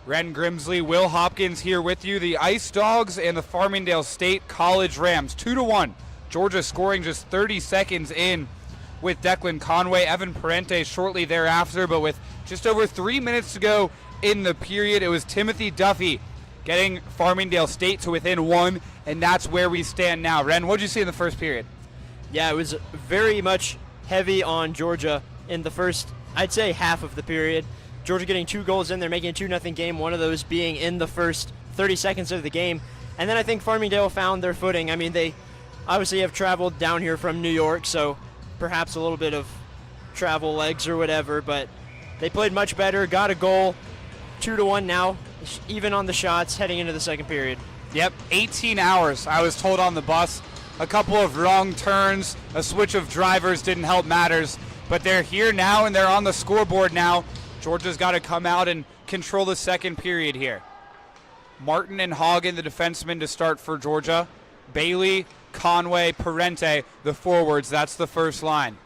Ren Grimsley, Will Hopkins here with you. The Ice Dawgs and the Farmingdale State College Rams. 2-1. Georgia scoring just 30 seconds in with Declan Conway. Evan Parente shortly thereafter, but with just over 3 minutes to go in the period, it was Timothy Duffy getting Farmingdale State to within 1, and that's where we stand now. Ren, what did you see in the first period? Yeah, it was very much heavy on Georgia in the first, I'd say, half of the period. Georgia getting 2 goals in there, making a 2-0 game, one of those being in the first 30 seconds of the game. And then I think Farmingdale found their footing. I mean, they obviously have traveled down here from New York, so perhaps a little bit of travel legs or whatever, but they played much better, got a goal, 2-1 now, even on the shots heading into the second period. Yep, 18 hours, I was told on the bus. A couple of wrong turns, a switch of drivers didn't help matters, but they're here now and they're on the scoreboard now. Georgia's got to come out and control the second period here. Martin and Hagen, the defensemen, to start for Georgia. Bailey, Conway, Parente, the forwards. That's the first line.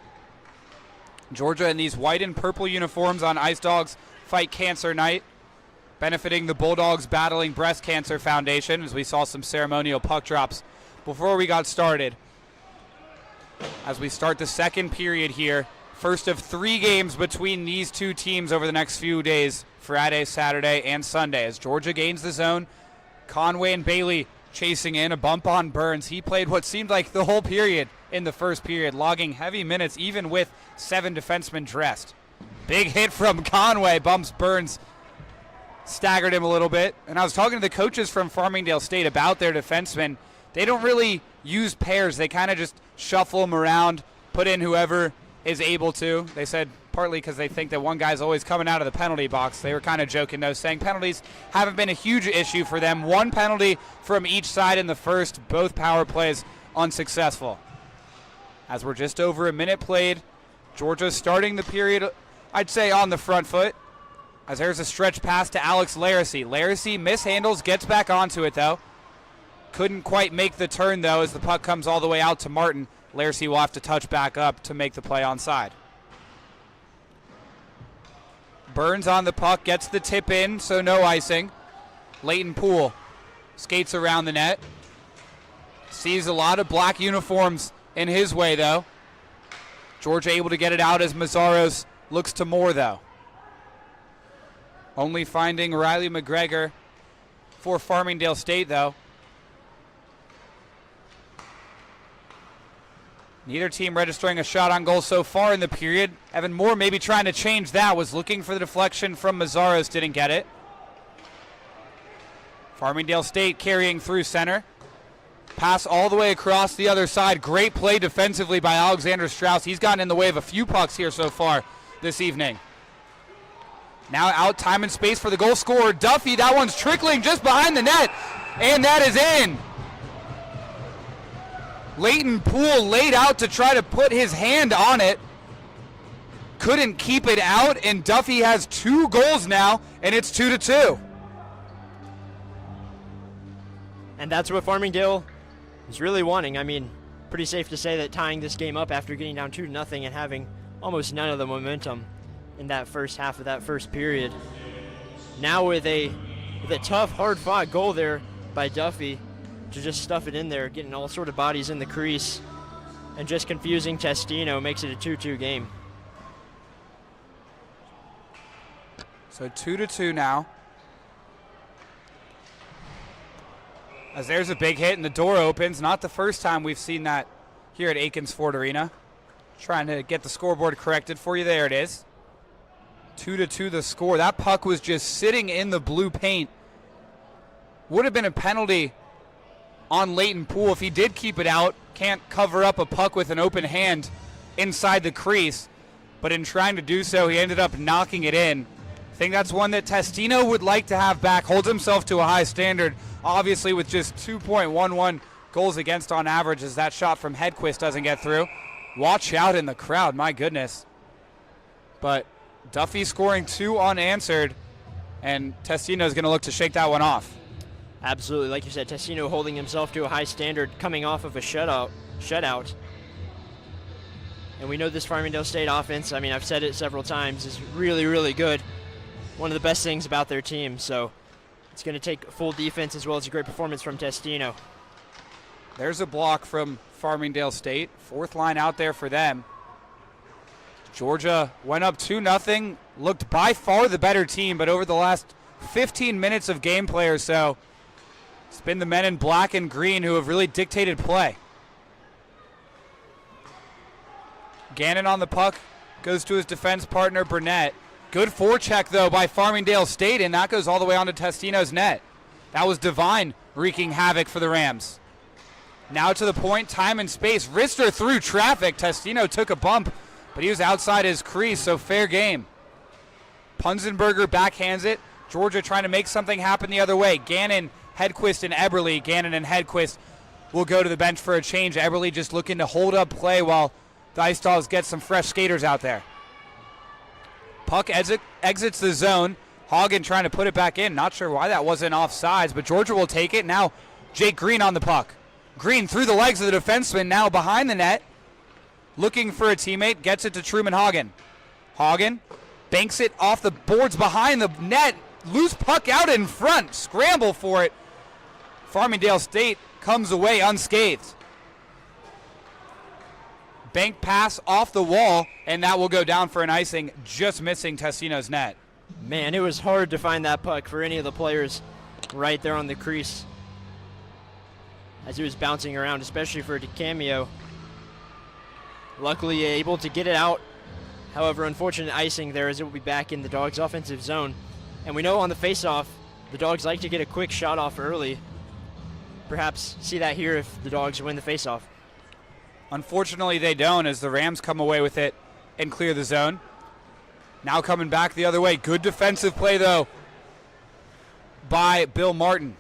Georgia in these white and purple uniforms on Ice Dawgs Fight Cancer Night, benefiting the Bulldogs Battling Breast Cancer Foundation, as we saw some ceremonial puck drops before we got started. As we start the second period here, first of 3 games between these two teams over the next few days, Friday, Saturday, and Sunday. As Georgia gains the zone, Conway and Bailey chasing in, a bump on Burns. He played what seemed like the whole period in the first period, logging heavy minutes even with 7 defensemen dressed. Big hit from Conway, bumps Burns, staggered him a little bit. And I was talking to the coaches from Farmingdale State about their defensemen. They don't really use pairs. They kind of just shuffle them around, put in whoever is able to. They said partly because they think that one guy's always coming out of the penalty box. They were kind of joking, though, saying penalties haven't been a huge issue for them. 1 penalty from each side in the first, both power plays unsuccessful. As we're just over a minute played, Georgia starting the period, I'd say, on the front foot. As there's a stretch pass to Alex Laracy. Laracy mishandles, gets back onto it, though. Couldn't quite make the turn, though, as the puck comes all the way out to Martin. Laracy will have to touch back up to make the play onside. Burns on the puck, gets the tip in, so no icing. Leighton Poole skates around the net. Sees a lot of black uniforms in his way, though. Georgia able to get it out as Mazzaros looks to Moore, though. Only finding Riley McGregor for Farmingdale State, though. Neither team registering a shot on goal so far in the period. Evan Moore maybe trying to change that, was looking for the deflection from Mazzaros, didn't get it. Farmingdale State carrying through center. Pass all the way across the other side. Great play defensively by Alexander Strauss. He's gotten in the way of a few pucks here so far this evening. Now out, time and space for the goal scorer, Duffy. That one's trickling just behind the net, and that is in. Leighton Poole laid out to try to put his hand on it. Couldn't keep it out, and Duffy has 2 goals now, and it's 2-2. And that's what Farmingdale is really wanting. I mean, pretty safe to say that tying this game up after getting down 2-0 and having almost none of the momentum in that first half of that first period. Now with a tough, hard-fought goal there by Duffy to just stuff it in there, getting all sort of bodies in the crease, and just confusing Testino makes it a 2-2 game. So 2-2 now. As there's a big hit and the door opens. Not the first time we've seen that here at Akins Ford Arena. Trying to get the scoreboard corrected for you. There it is. 2-2 the score. That puck was just sitting in the blue paint. Would have been a penalty on Leighton Poole if he did keep it out. Can't cover up a puck with an open hand inside the crease. But in trying to do so, he ended up knocking it in. I think that's one that Testino would like to have back. Holds himself to a high standard, obviously with just 2.11 goals against on average, as that shot from Hedquist doesn't get through. Watch out in the crowd, my goodness. But Duffy scoring 2 unanswered, and Testino is going to look to shake that one off. Absolutely, like you said, Testino holding himself to a high standard, coming off of a shutout. And we know this Farmingdale State offense, I mean, I've said it several times, is really, really good. One of the best things about their team. So it's going to take full defense as well as a great performance from Testino. There's a block from Farmingdale State. Fourth line out there for them. Georgia went up 2-0, looked by far the better team, but over the last 15 minutes of gameplay or so, it's been the men in black and green who have really dictated play. Gannon on the puck, goes to his defense partner, Burnett. Good forecheck, though, by Farmingdale State, and that goes all the way onto Testino's net. That was Devine wreaking havoc for the Rams. Now to the point, time and space. Rister through traffic. Testino took a bump, but he was outside his crease, so fair game. Punzenberger backhands it. Georgia trying to make something happen the other way. Gannon, Hedquist, and Eberle. Gannon and Hedquist will go to the bench for a change. Eberle just looking to hold up play while the Ice Dawgs get some fresh skaters out there. Puck exits the zone. Hagen trying to put it back in. Not sure why that wasn't offsides, but Georgia will take it. Now Jake Green on the puck. Green through the legs of the defenseman, now behind the net. Looking for a teammate, gets it to Truman Hagen. Hagen banks it off the boards behind the net. Loose puck out in front. Scramble for it. Farmingdale State comes away unscathed. Bank pass off the wall, and that will go down for an icing, just missing Testino's net. Man, it was hard to find that puck for any of the players right there on the crease as he was bouncing around, especially for DeCamio. Luckily able to get it out. However, unfortunate icing there as it will be back in the Dogs' offensive zone. And we know on the face-off, the Dogs like to get a quick shot off early. Perhaps see that here if the Dogs win the face-off. Unfortunately, they don't, as the Rams come away with it and clear the zone. Now coming back the other way. Good defensive play, though, by Bill Martin.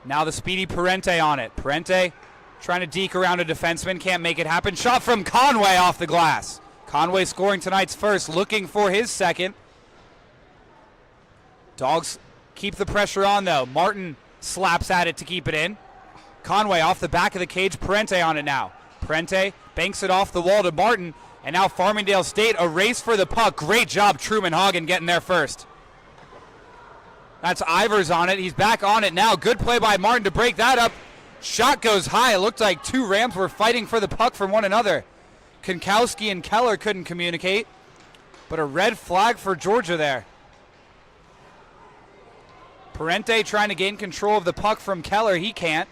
Now the speedy Parente on it. Parente trying to deke around a defenseman. Can't make it happen. Shot from Conway off the glass. Conway scoring tonight's first, looking for his second. Dogs keep the pressure on, though. Martin slaps at it to keep it in. Conway off the back of the cage. Parente on it now. Parente banks it off the wall to Martin. And now Farmingdale State, a race for the puck. Great job, Truman Hagen getting there first. That's Ivers on it. He's back on it now. Good play by Martin to break that up. Shot goes high. It looked like two Rams were fighting for the puck from one another. Konkowski and Keller couldn't communicate. But a red flag for Georgia there. Parente trying to gain control of the puck from Keller. He can't.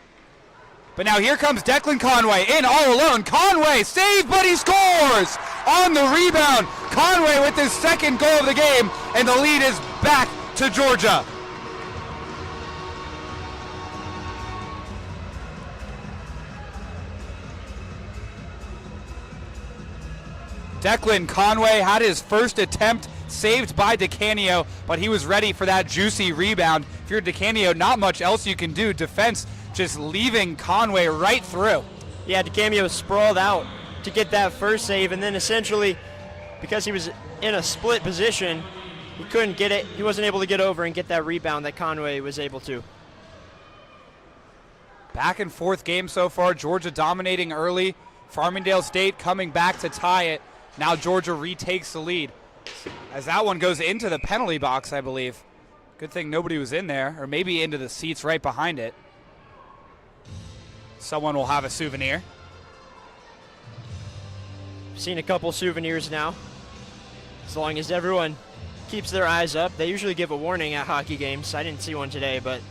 But now here comes Declan Conway in all alone. Conway saved, but he scores on the rebound. Conway with his second goal of the game, and the lead is back to Georgia. Declan Conway had his first attempt saved by DeCanio, but he was ready for that juicy rebound. If you're DeCanio, not much else you can do. Defense just leaving Conway right through. Yeah, DeCamio sprawled out to get that first save, and then essentially, because he was in a split position, he couldn't get it. He wasn't able to get over and get that rebound that Conway was able to. Back and forth game so far. Georgia dominating early. Farmingdale State coming back to tie it. Now Georgia retakes the lead as that one goes into the penalty box, I believe. Good thing nobody was in there, or maybe into the seats right behind it. Someone will have a souvenir. Seen a couple souvenirs now. As long as everyone keeps their eyes up. They usually give a warning at hockey games. I didn't see one today, but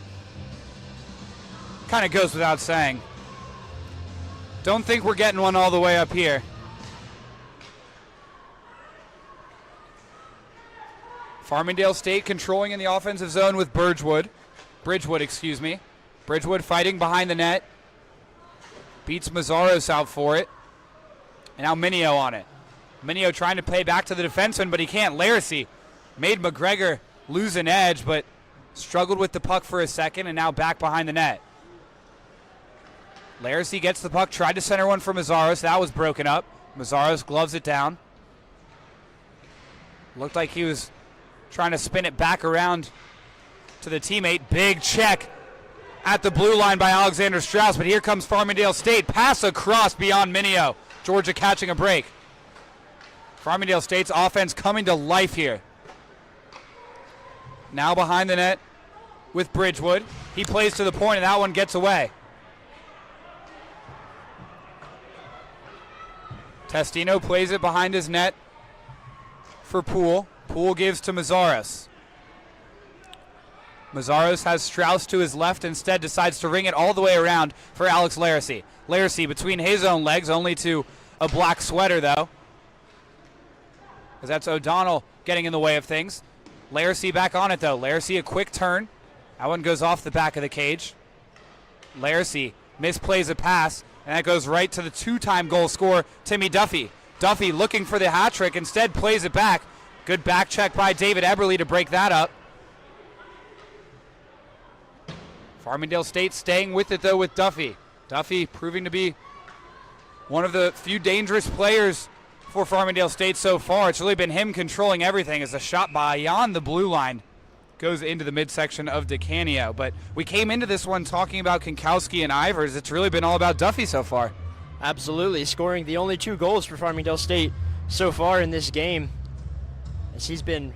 kind of goes without saying. Don't think we're getting one all the way up here. Farmingdale State controlling in the offensive zone with Bridgewood, excuse me. Bridgewood fighting behind the net. Beats Mazzaros out for it. And now Minio on it. Minio trying to play back to the defenseman, but he can't. Laracy made McGregor lose an edge, but struggled with the puck for a second, and now back behind the net. Laracy gets the puck, tried to center one for Mazzaros. That was broken up. Mazzaros gloves it down. Looked like he was trying to spin it back around to the teammate. Big check at the blue line by Alexander Strauss, but here comes Farmingdale State. Pass across beyond Minio. Georgia catching a break. Farmingdale State's offense coming to life here. Now behind the net with Bridgewood. He plays to the point, and that one gets away. Testino plays it behind his net for Poole. Poole gives to Mazzaros. Mazzaros has Strauss to his left, instead decides to ring it all the way around for Alex Laracy. Laracy between his own legs, only to a black sweater though, because that's O'Donnell getting in the way of things. Laracy back on it though. Laracy a quick turn. That one goes off the back of the cage. Laracy misplays a pass, and that goes right to the two-time goal scorer, Timmy Duffy. Duffy looking for the hat trick, instead plays it back. Good back check by David Eberle to break that up. Farmingdale State staying with it though with Duffy. Duffy proving to be one of the few dangerous players for Farmingdale State so far. It's really been him controlling everything as a shot beyond the blue line goes into the midsection of DeCanio. But we came into this one talking about Kinkowski and Ivers. It's really been all about Duffy so far. Absolutely, scoring the only 2 goals for Farmingdale State so far in this game, as he's been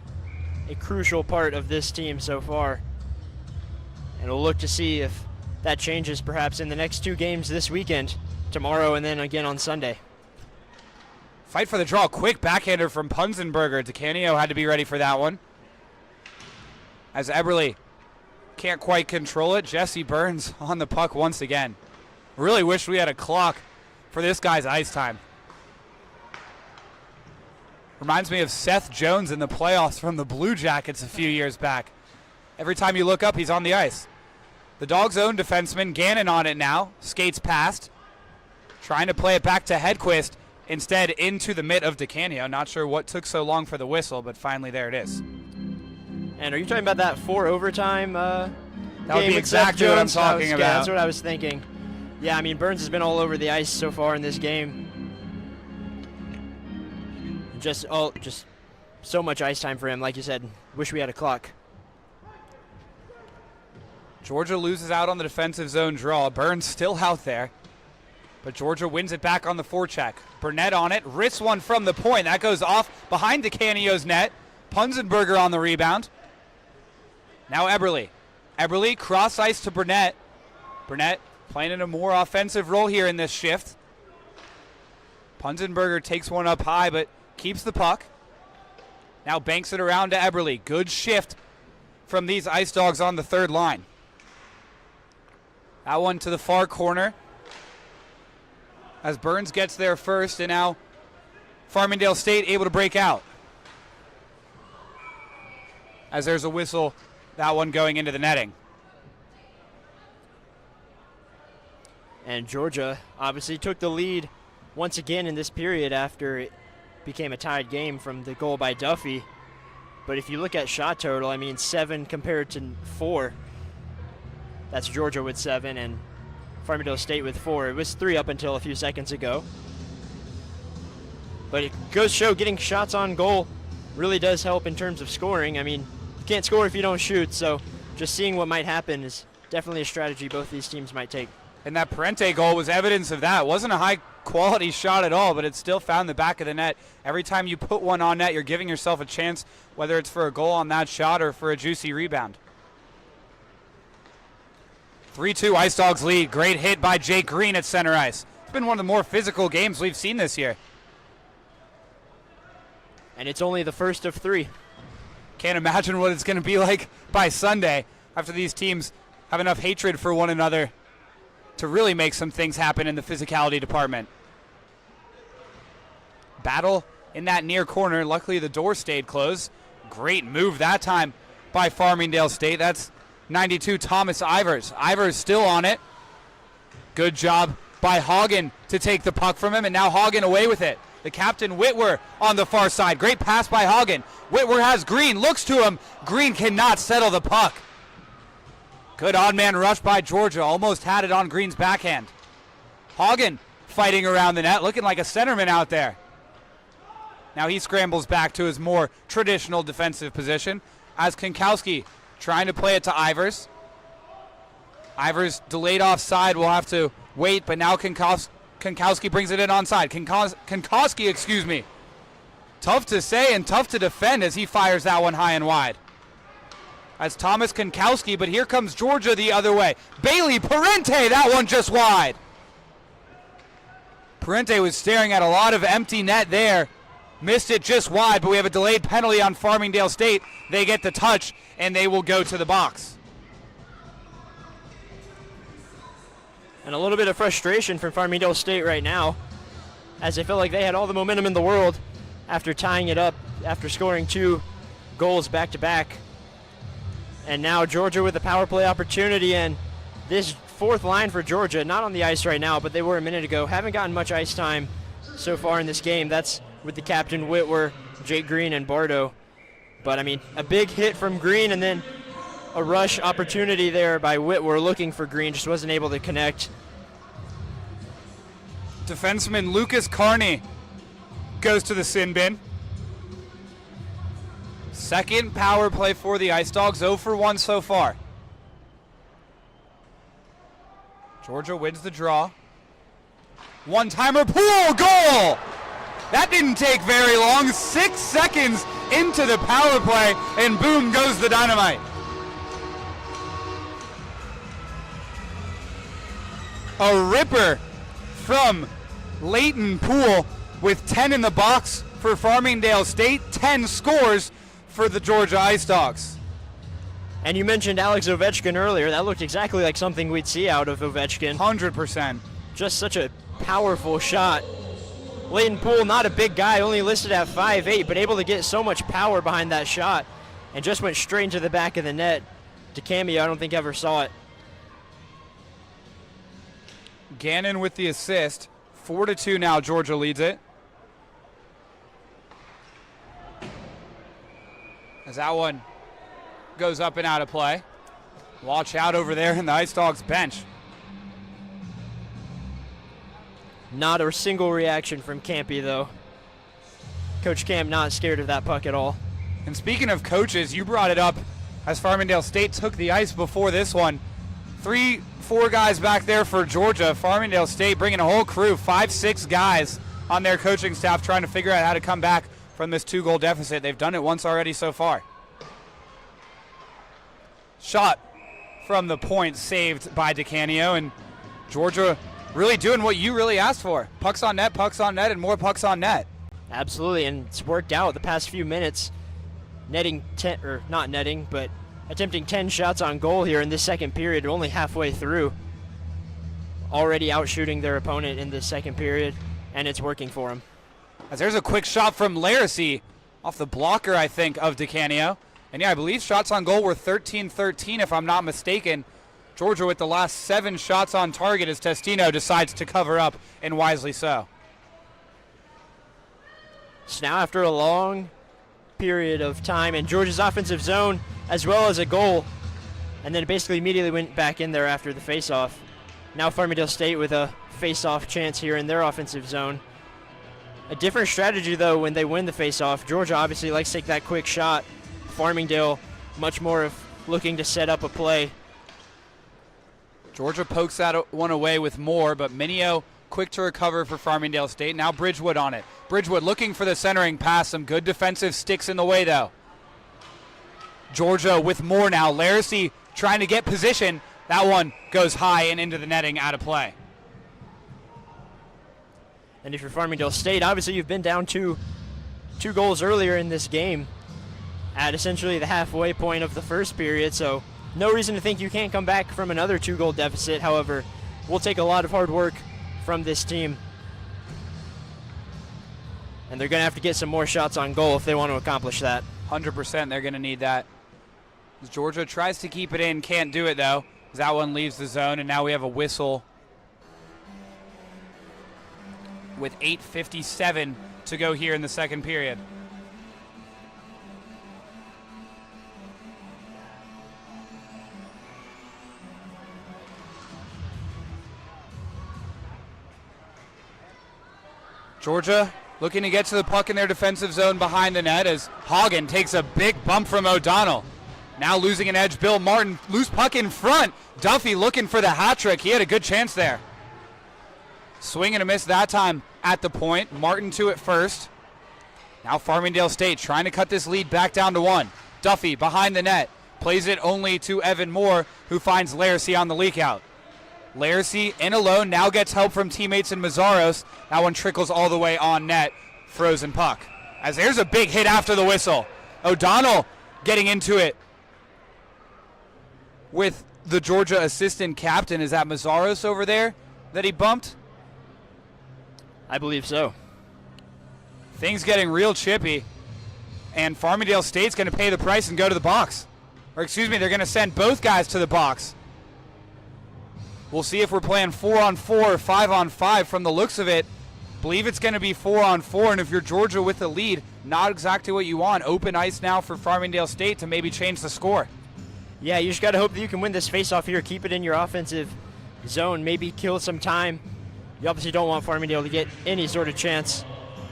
a crucial part of this team so far. And we'll look to see if that changes perhaps in the next 2 games this weekend, tomorrow and then again on Sunday. Fight for the draw. Quick backhander from Punzenberger. DeCanio had to be ready for that one. As Eberle can't quite control it, Jesse Burns on the puck once again. Really wish we had a clock for this guy's ice time. Reminds me of Seth Jones in the playoffs from the Blue Jackets a few years back. Every time you look up, he's on the ice. The Dogs' own defenseman, Gannon on it now, skates past, trying to play it back to Hedquist, instead into the mitt of DeCanio. Not sure what took so long for the whistle, but finally there it is. And are you talking about that 4 overtime that would be exactly what I'm talking about. Yeah, that's what I was thinking. Yeah, I mean, Burns has been all over the ice so far in this game. Just so much ice time for him. Like you said, wish we had a clock. Georgia loses out on the defensive zone draw. Burns still out there, but Georgia wins it back on the forecheck. Burnett on it, wrists one from the point. That goes off behind DeCanio's net. Punzenberger on the rebound. Now Eberle. Eberle cross ice to Burnett. Burnett playing in a more offensive role here in this shift. Punzenberger takes one up high, but keeps the puck. Now banks it around to Eberle. Good shift from these Ice Dogs on the third line. That one to the far corner as Burns gets there first, and now Farmingdale State able to break out. As there's a whistle, that one going into the netting. And Georgia obviously took the lead once again in this period after it became a tied game from the goal by Duffy. But if you look at shot total, I mean 7 compared to 4. That's Georgia with 7 and Farmingdale State with 4. It was 3 up until a few seconds ago. But it goes to show getting shots on goal really does help in terms of scoring. I mean, you can't score if you don't shoot, so just seeing what might happen is definitely a strategy both these teams might take. And that Parente goal was evidence of that. It wasn't a high-quality shot at all, but it still found the back of the net. Every time you put one on net, you're giving yourself a chance, whether it's for a goal on that shot or for a juicy rebound. 3-2 Ice Dogs lead. Great hit by Jake Green at center ice. It's been one of the more physical games we've seen this year. And it's only the first of 3. Can't imagine what it's going to be like by Sunday after these teams have enough hatred for one another to really make some things happen in the physicality department. Battle in that near corner. Luckily, the door stayed closed. Great move that time by Farmingdale State. That's 92 Thomas Ivers. Ivers still on it. Good job by Hagen to take the puck from him, and now Hagen away with it. The captain, Whitwer, on the far side. Great pass by Hagen. Whitwer has Green, looks to him. Green cannot settle the puck. Good odd man rush by Georgia. Almost had it on Green's backhand. Hagen fighting around the net, looking like a centerman out there. Now he scrambles back to his more traditional defensive position as Kinkowski trying to play it to Ivers. Ivers delayed offside. We'll have to wait, but now Konkowski brings it in onside. Konkowski, excuse me. Tough to say and tough to defend as he fires that one high and wide. That's Thomas Konkowski, but here comes Georgia the other way. Bailey Parente, that one just wide. Parente was staring at a lot of empty net there. Missed it just wide, but we have a delayed penalty on Farmingdale State. They get the touch, and they will go to the box. And a little bit of frustration from Farmingdale State right now, as they feel like they had all the momentum in the world after tying it up, after scoring 2 goals back-to-back. And now Georgia with the power play opportunity, and this fourth line for Georgia, not on the ice right now, but they were a minute ago, haven't gotten much ice time so far in this game. That's with the captain Whitwer, Jake Green, and Bardo. But, I mean, a big hit from Green, and then a rush opportunity there by Whitwer looking for Green, just wasn't able to connect. Defenseman Lucas Carney goes to the sin bin. Second power play for the Ice Dogs, 0 for 1 so far. Georgia wins the draw. One-timer, Poole, goal! That didn't take very long. 6 seconds into the power play, and boom goes the dynamite. A ripper from Leighton Poole with 10 in the box for Farmingdale State, 10 scores for the Georgia Ice Dawgs. And you mentioned Alex Ovechkin earlier. That looked exactly like something we'd see out of Ovechkin. 100%. Just such a powerful shot. Leighton Poole, not a big guy, only listed at 5'8", but able to get so much power behind that shot, and just went straight into the back of the net. DeCamio, I don't think ever saw it. Gannon with the assist. 4-2 now, Georgia leads it. As that one goes up and out of play. Watch out over there in the Ice Dogs bench. Not a single reaction from Campy, though. Coach Camp not scared of that puck at all. And speaking of coaches, you brought it up as Farmingdale State took the ice before this one. 3-4 guys back there for Georgia. Farmingdale State bringing a whole crew, 5-6 guys on their coaching staff trying to figure out how to come back from this 2-goal deficit. They've done it once already so far. Shot from the point saved by DeCanio, and Georgia really doing what you really asked for. Pucks on net, and more pucks on net. Absolutely, and it's worked out the past few minutes. Netting 10, or not netting, but attempting 10 shots on goal here in this second period, only halfway through. Already outshooting their opponent in this second period, and it's working for them. As there's a quick shot from Laracy off the blocker, I think, of DeCanio. And yeah, I believe shots on goal were 13-13, if I'm not mistaken. Georgia with the last 7 shots on target as Testino decides to cover up, and wisely so. So now after a long period of time in Georgia's offensive zone, as well as a goal, and then basically immediately went back in there after the faceoff. Now Farmingdale State with a faceoff chance here in their offensive zone. A different strategy, though, when they win the faceoff. Georgia obviously likes to take that quick shot. Farmingdale much more of looking to set up a play. Georgia pokes that one away with more, but Minio quick to recover for Farmingdale State. Now Bridgewood on it. Bridgewood looking for the centering pass. Some good defensive sticks in the way, though. Georgia with more now. Laracy trying to get position. That one goes high and into the netting, out of play. And if you're Farmingdale State, obviously you've been down two goals earlier in this game at essentially the halfway point of the first period, so no reason to think you can't come back from another 2-goal deficit. However, will take a lot of hard work from this team, and they're going to have to get some more shots on goal if they want to accomplish that. 100% they're going to need that. As Georgia tries to keep it in, can't do it though, as that one leaves the zone, and now we have a whistle with 8:57 to go here in the second period. Georgia looking to get to the puck in their defensive zone behind the net as Hagen takes a big bump from O'Donnell. Now losing an edge, Bill Martin, loose puck in front. Duffy looking for the hat trick. He had a good chance there. Swing and a miss that time at the point. Martin to it first. Now Farmingdale State trying to cut this lead back down to 1. Duffy behind the net. Plays it only to Evan Moore, who finds Laracy on the leak out. Laracy in alone, now gets help from teammates in Mazzaros. That one trickles all the way on net. Frozen puck. As there's a big hit after the whistle. O'Donnell getting into it with the Georgia assistant captain. Is that Mazzaros over there that he bumped? I believe so. Things getting real chippy. And Farmingdale State's going to pay the price and go to the box. Or excuse me, they're going to send both guys to the box. We'll see if we're playing 4-on-4 or 5-on-5 from the looks of it. Believe it's going to be 4-on-4, and if you're Georgia with the lead, not exactly what you want. Open ice now for Farmingdale State to maybe change the score. Yeah, you just got to hope that you can win this face-off here, keep it in your offensive zone, maybe kill some time. You obviously don't want Farmingdale to get any sort of chance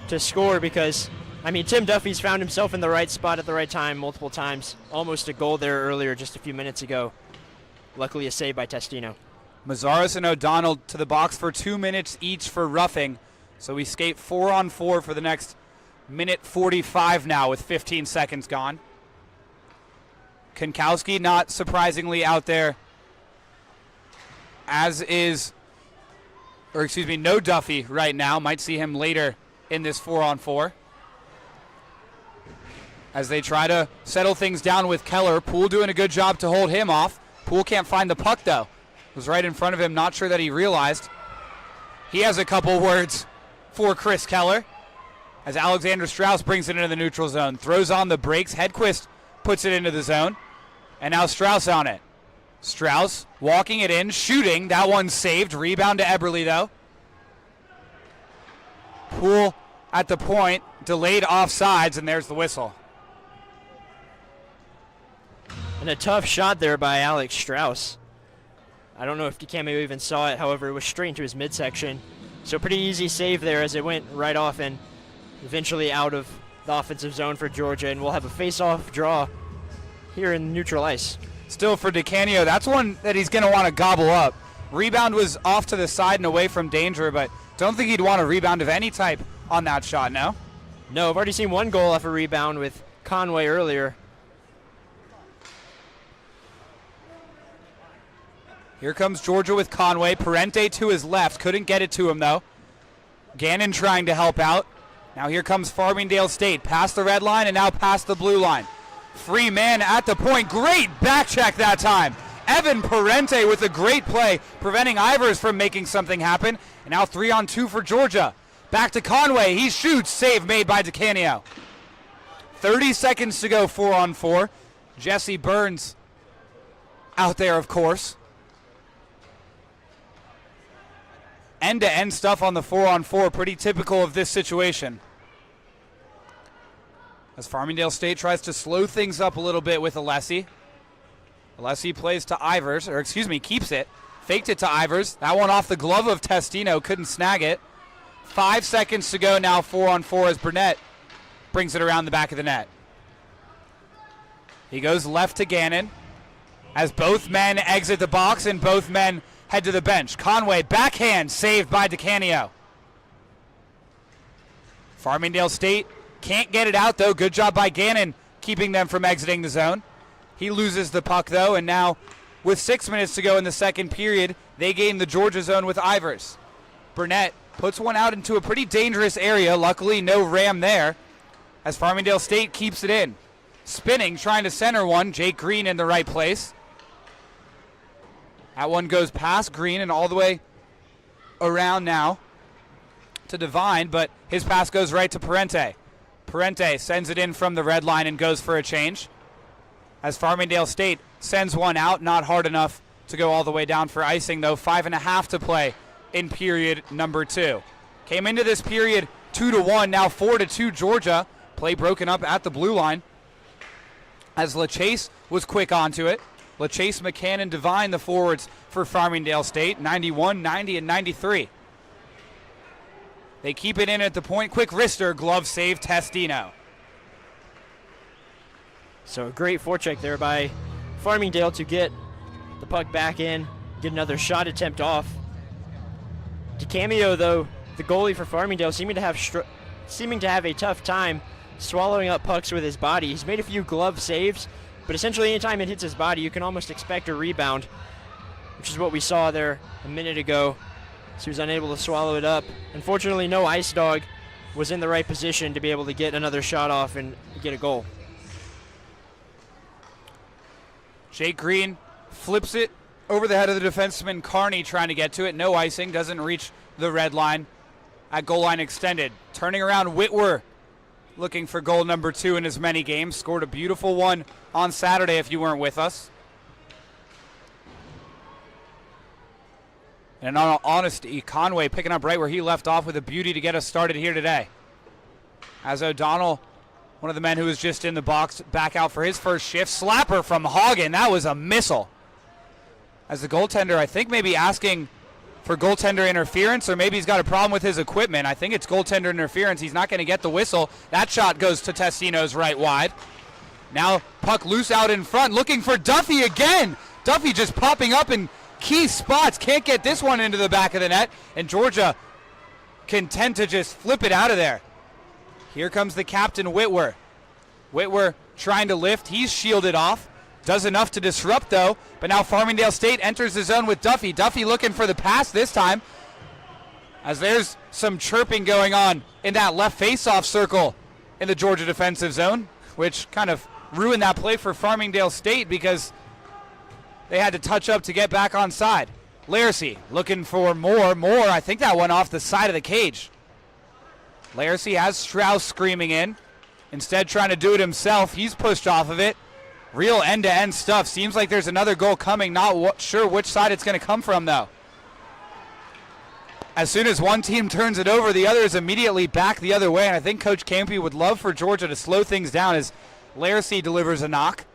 to score because, I mean, Tim Duffy's found himself in the right spot at the right time multiple times. Almost a goal there earlier just a few minutes ago. Luckily a save by Testino. Mazzaros and O'Donnell to the box for 2 minutes each for roughing. So we skate 4-on-4 for the next minute 45 now with 15 seconds gone. Konkowski not surprisingly out there, as is, or excuse me, no Duffy right now. Might see him later in this 4-on-4. As they try to settle things down with Keller. Poole doing a good job to hold him off. Poole can't find the puck though. It was right in front of him, not sure that he realized. He has a couple words for Chris Keller as Alexander Strauss brings it into the neutral zone. Throws on the brakes. Hedquist puts it into the zone. And now Strauss on it. Strauss walking it in, shooting. That one's saved. Rebound to Eberle though. Poole at the point. Delayed offsides, and there's the whistle. And a tough shot there by Alex Strauss. I don't know if DeCamio even saw it, however, it was straight into his midsection. So pretty easy save there as it went right off and eventually out of the offensive zone for Georgia. And we'll have a face-off draw here in neutral ice. Still for DeCanio, that's one that he's going to want to gobble up. Rebound was off to the side and away from danger, but don't think he'd want a rebound of any type on that shot, no? No, I've already seen one goal off a rebound with Conway earlier. Here comes Georgia with Conway. Parente to his left. Couldn't get it to him, though. Gannon trying to help out. Now here comes Farmingdale State. Past the red line and now past the blue line. Free man at the point. Great back check that time. Evan Parente with a great play, preventing Ivers from making something happen. And now 3-on-2 for Georgia. Back to Conway. He shoots. Save made by DeCanio. 30 seconds to go, 4-on-4. Jesse Burns out there, of course. End-to-end stuff on the 4-on-4, pretty typical of this situation. As Farmingdale State tries to slow things up a little bit with Alessi. Alessi plays to Ivers, or excuse me, keeps it. Faked it to Ivers. That one off the glove of Testino, couldn't snag it. 5 seconds to go now, 4-on-4 as Burnett brings it around the back of the net. He goes left to Gannon as both men exit the box and both men head to the bench. Conway, backhand, saved by DeCanio. Farmingdale State can't get it out, though. Good job by Gannon keeping them from exiting the zone. He loses the puck, though, and now with 6 minutes to go in the second period, they gain the Georgia zone with Ivers. Burnett puts one out into a pretty dangerous area. Luckily, no ram there as Farmingdale State keeps it in. Spinning, trying to center one. Jake Green in the right place. That one goes past Green and all the way around now to Devine, but his pass goes right to Parente. Parente sends it in from the red line and goes for a change. As Farmingdale State sends one out, not hard enough to go all the way down for icing, though. 5.5 to play in period number 2. Came into this period 2-1, now 4-2 Georgia. Play broken up at the blue line as LaChase was quick onto it. LaChase, McCann, and Devine, the forwards for Farmingdale State, 91, 90, and 93. They keep it in at the point. Quick wrister, glove save, Testino. So a great forecheck there by Farmingdale to get the puck back in, get another shot attempt off. DeCamio, though, the goalie for Farmingdale, seeming to have a tough time swallowing up pucks with his body. He's made a few glove saves, but essentially anytime it hits his body, you can almost expect a rebound, which is what we saw there a minute ago. So he was unable to swallow it up. Unfortunately, no Ice Dog was in the right position to be able to get another shot off and get a goal. Jake Green flips it over the head of the defenseman Carney, trying to get to it. No icing, doesn't reach the red line. At goal line extended. Turning around, Whitwer looking for goal number 2 in as many games. Scored a beautiful one on Saturday if you weren't with us. And in all honesty, Conway picking up right where he left off with a beauty to get us started here today. As O'Donnell, one of the men who was just in the box, back out for his first shift. Slapper from Hagen. That was a missile. As the goaltender, I think maybe asking for goaltender interference, or maybe he's got a problem with his equipment. I think it's goaltender interference. He's not going to get the whistle. That shot goes to Testino's right wide. Now puck loose out in front, looking for Duffy again. Duffy just popping up in key spots. Can't get this one into the back of the net, and Georgia content to just flip it out of there. Here comes the captain, Whitwer. Whitwer trying to lift. He's shielded off. Does enough to disrupt, though. But now Farmingdale State enters the zone with Duffy. Duffy looking for the pass this time, as there's some chirping going on in that left face-off circle in the Georgia defensive zone, which kind of ruined that play for Farmingdale State because they had to touch up to get back on side. Laracy looking for more. I think that went off the side of the cage. Laracy has Strauss screaming in. Instead, trying to do it himself. He's pushed off of it. Real end-to-end stuff. Seems like there's another goal coming. Not sure which side it's going to come from, though. As soon as one team turns it over, the other is immediately back the other way. And I think Coach Campy would love for Georgia to slow things down as Laracy delivers a knock.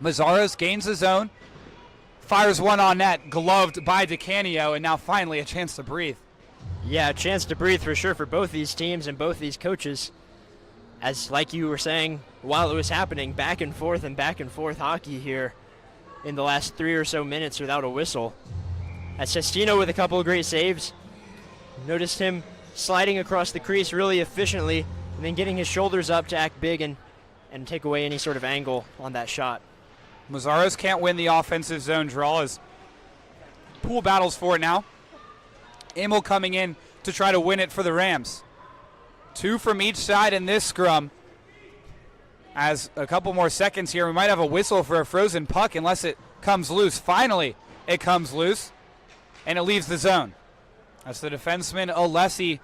Mazzaros gains the zone. Fires one on net, gloved by DeCanio, and now finally a chance to breathe. Yeah, a chance to breathe for sure for both these teams and both these coaches. As, like you were saying, while it was happening, back and forth hockey here in the last 3 or so minutes without a whistle. As Sestino with a couple of great saves. Noticed him sliding across the crease really efficiently and then getting his shoulders up to act big and take away any sort of angle on that shot. Mazzaros can't win the offensive zone draw as Poole battles for it now. Emil coming in to try to win it for the Rams. 2 from each side in this scrum. As a couple more seconds here, we might have a whistle for a frozen puck unless it comes loose. Finally, it comes loose, and it leaves the zone. That's the defenseman, Alessi,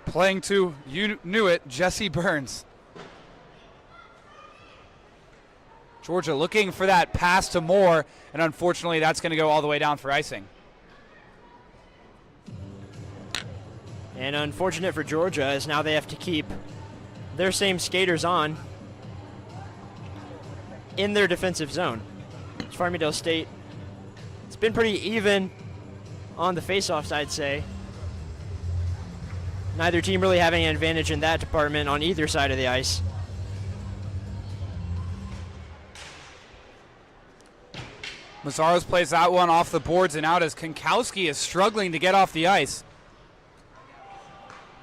playing to, you knew it, Jesse Burns. Georgia looking for that pass to Moore, and unfortunately that's going to go all the way down for icing. And unfortunate for Georgia, as now they have to keep their same skaters on in their defensive zone. It's Farmingdale State. It's been pretty even on the face-offs, I'd say. Neither team really having an advantage in that department on either side of the ice. Mazzaros plays that one off the boards and out as Konkowski is struggling to get off the ice.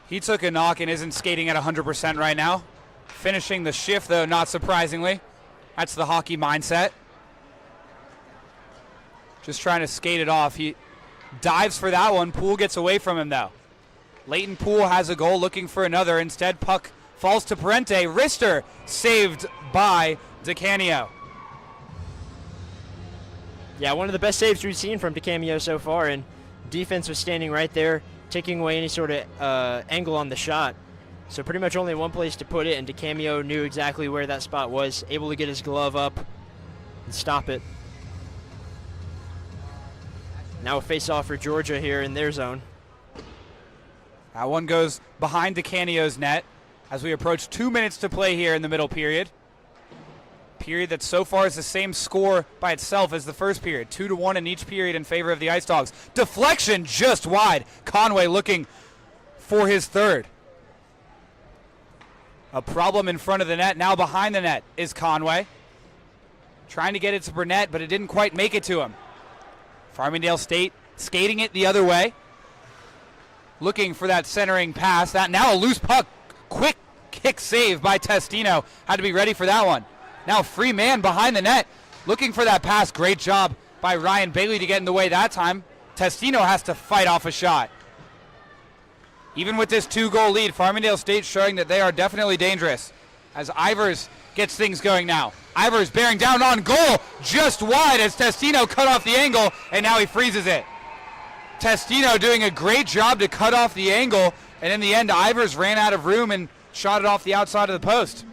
He took a knock and isn't skating at 100% right now. Finishing the shift, though, not surprisingly. That's the hockey mindset. Just trying to skate it off. He dives for that one. Poole gets away from him, though. Leighton Poole has a goal, looking for another. Instead, puck falls to Parente. Wrister saved by DeCanio. Yeah, one of the best saves we've seen from DeCamio so far, and defense was standing right there, taking away any sort of angle on the shot. So pretty much only one place to put it, and DeCamio knew exactly where that spot was, able to get his glove up and stop it. Now a face-off for Georgia here in their zone. That one goes behind DeCanio's net as we approach 2 minutes to play here in the middle period. Period that so far is the same score by itself as the first period. 2-1 in each period in favor of the Ice Dawgs. Deflection just wide. Conway looking for his third. A problem in front of the net. Now behind the net is Conway. Trying to get it to Burnett, but it didn't quite make it to him. Farmingdale State skating it the other way. looking for that centering pass. That now a loose puck. Quick kick save by Testino. Had to be ready for that one. Now free man behind the net. Looking for that pass. Great job by Ryan Bailey to get in the way that time. Testino has to fight off a shot. Even with this 2-goal lead, Farmingdale State showing that they are definitely dangerous. As Ivers gets things going now. Ivers bearing down on goal, just wide as Testino cut off the angle, and now he freezes it. Testino doing a great job to cut off the angle, and in the end, Ivers ran out of room and shot it off the outside of the post.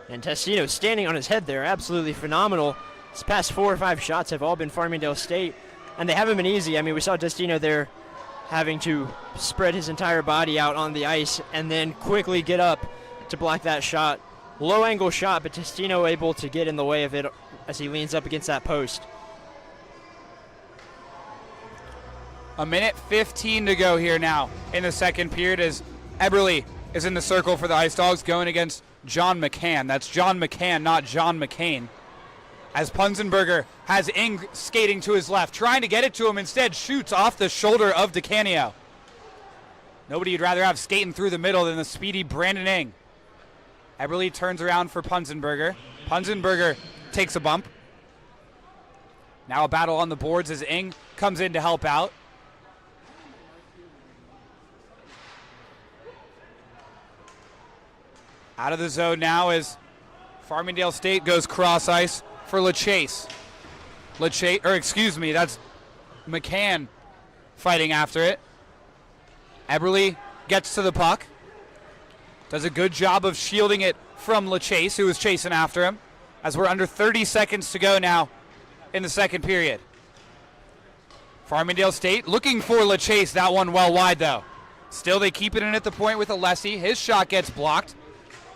And Testino standing on his head there, absolutely phenomenal. His past 4 or 5 shots have all been Farmingdale State, and they haven't been easy. I mean, we saw Testino there having to spread his entire body out on the ice and then quickly get up to block that shot. Low angle shot, but Testino able to get in the way of it as he leans up against that post. A minute 15 to go here now in the second period as Eberle is in the circle for the Ice Dawgs going against John McCann. That's John McCann, not John McCain. As Punzenberger has Ing skating to his left, trying to get it to him, instead shoots off the shoulder of DeCanio. Nobody you'd rather have skating through the middle than the speedy Brandon Ing. Eberle turns around for Punzenberger. Punzenberger takes a bump. Now a battle on the boards as Ing comes in to help out. Out of the zone now as Farmingdale State goes cross ice for LaChase. That's McCann fighting after it. Eberle gets to the puck. Does a good job of shielding it from LaChase, who was chasing after him, as we're under 30 seconds to go now in the second period. Farmingdale State looking for LaChase, that one well wide though. Still they keep it in at the point with Alessi. His shot gets blocked.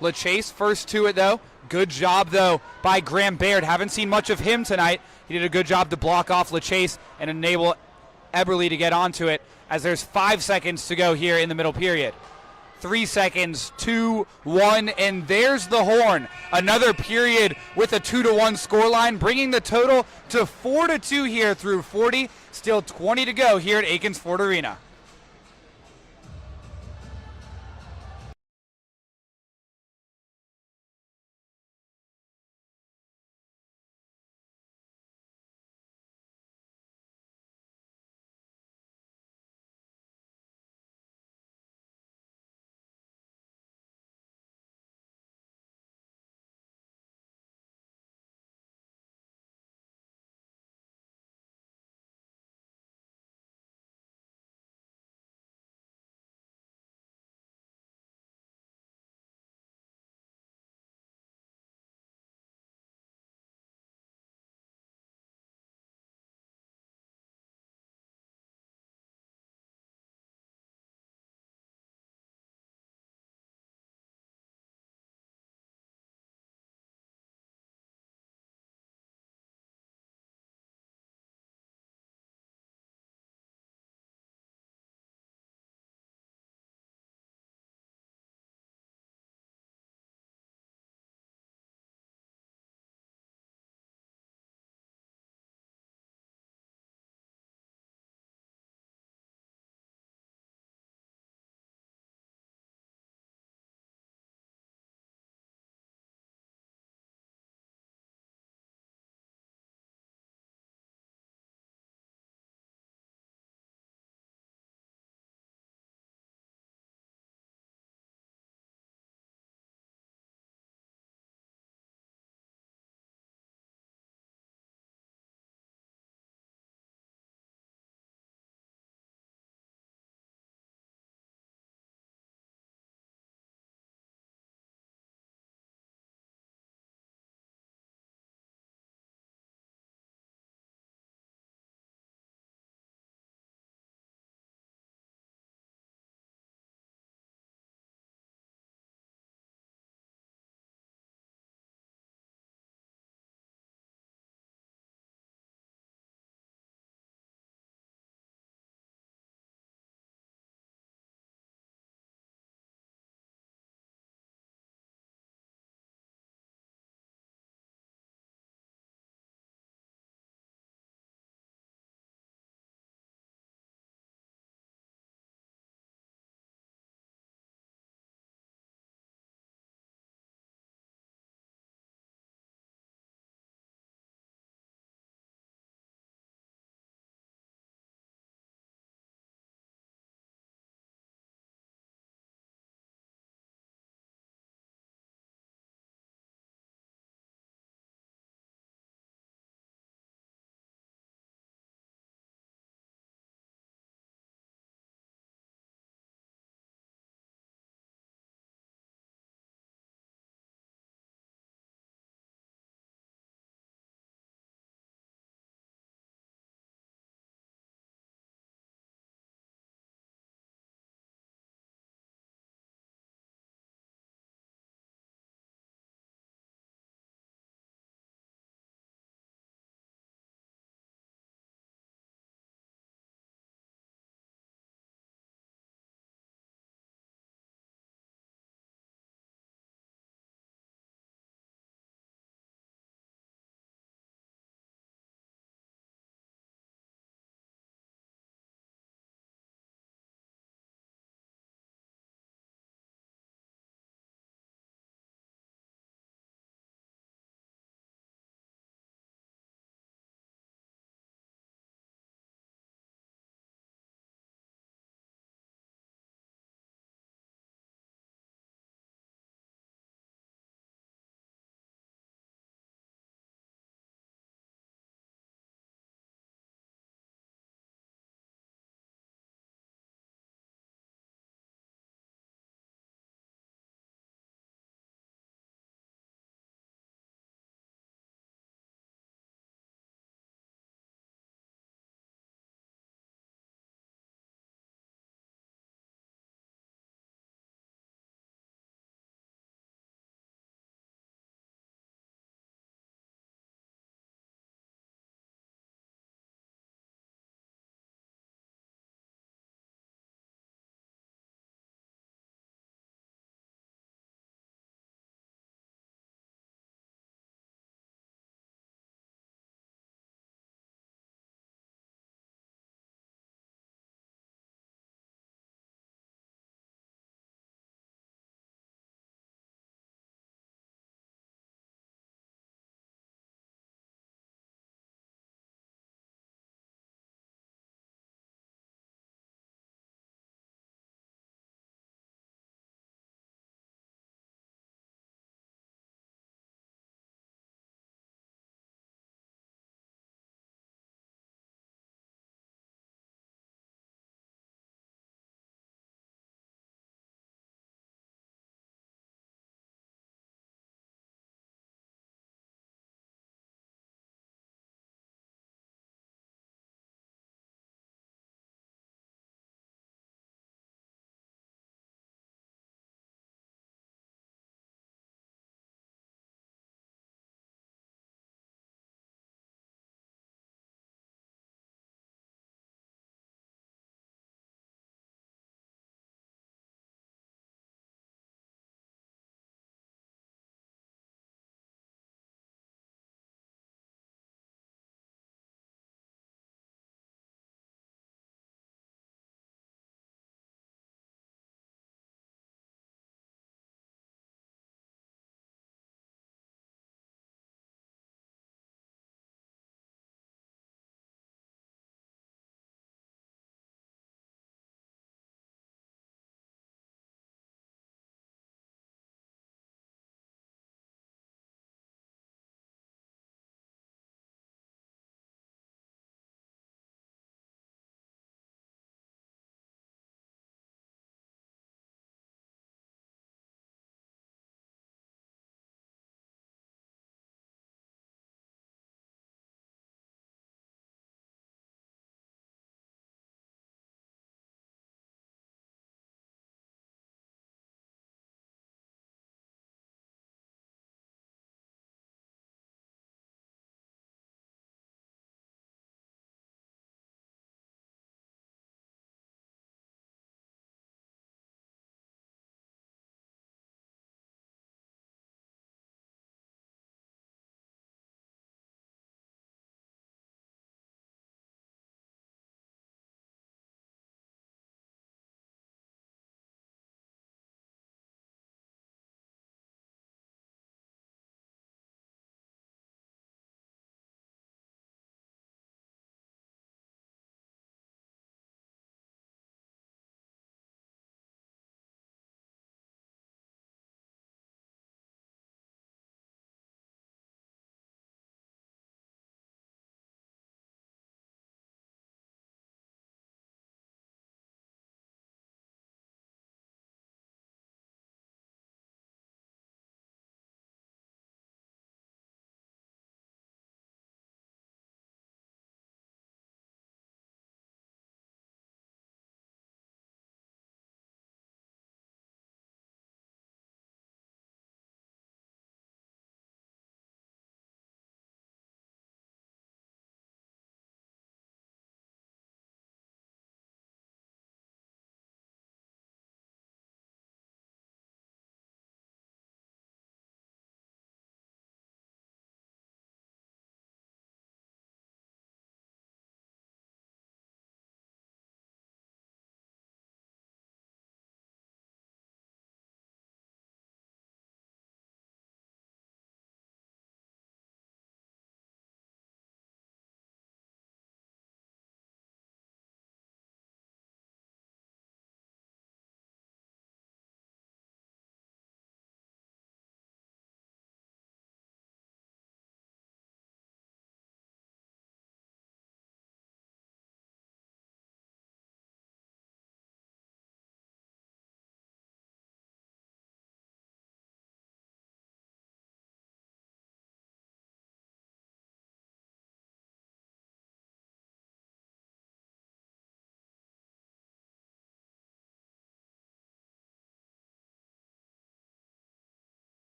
LaChase first to it though. Good job though by Graham Baird. Haven't seen much of him tonight. He did a good job to block off LaChase and enable Eberle to get onto it as there's 5 seconds to go here in the middle period. 3 seconds, 2, 1, and there's the horn. Another period with a 2-1 scoreline, bringing the total to 4-2 here through 40. Still 20 to go here at Akins Ford Arena.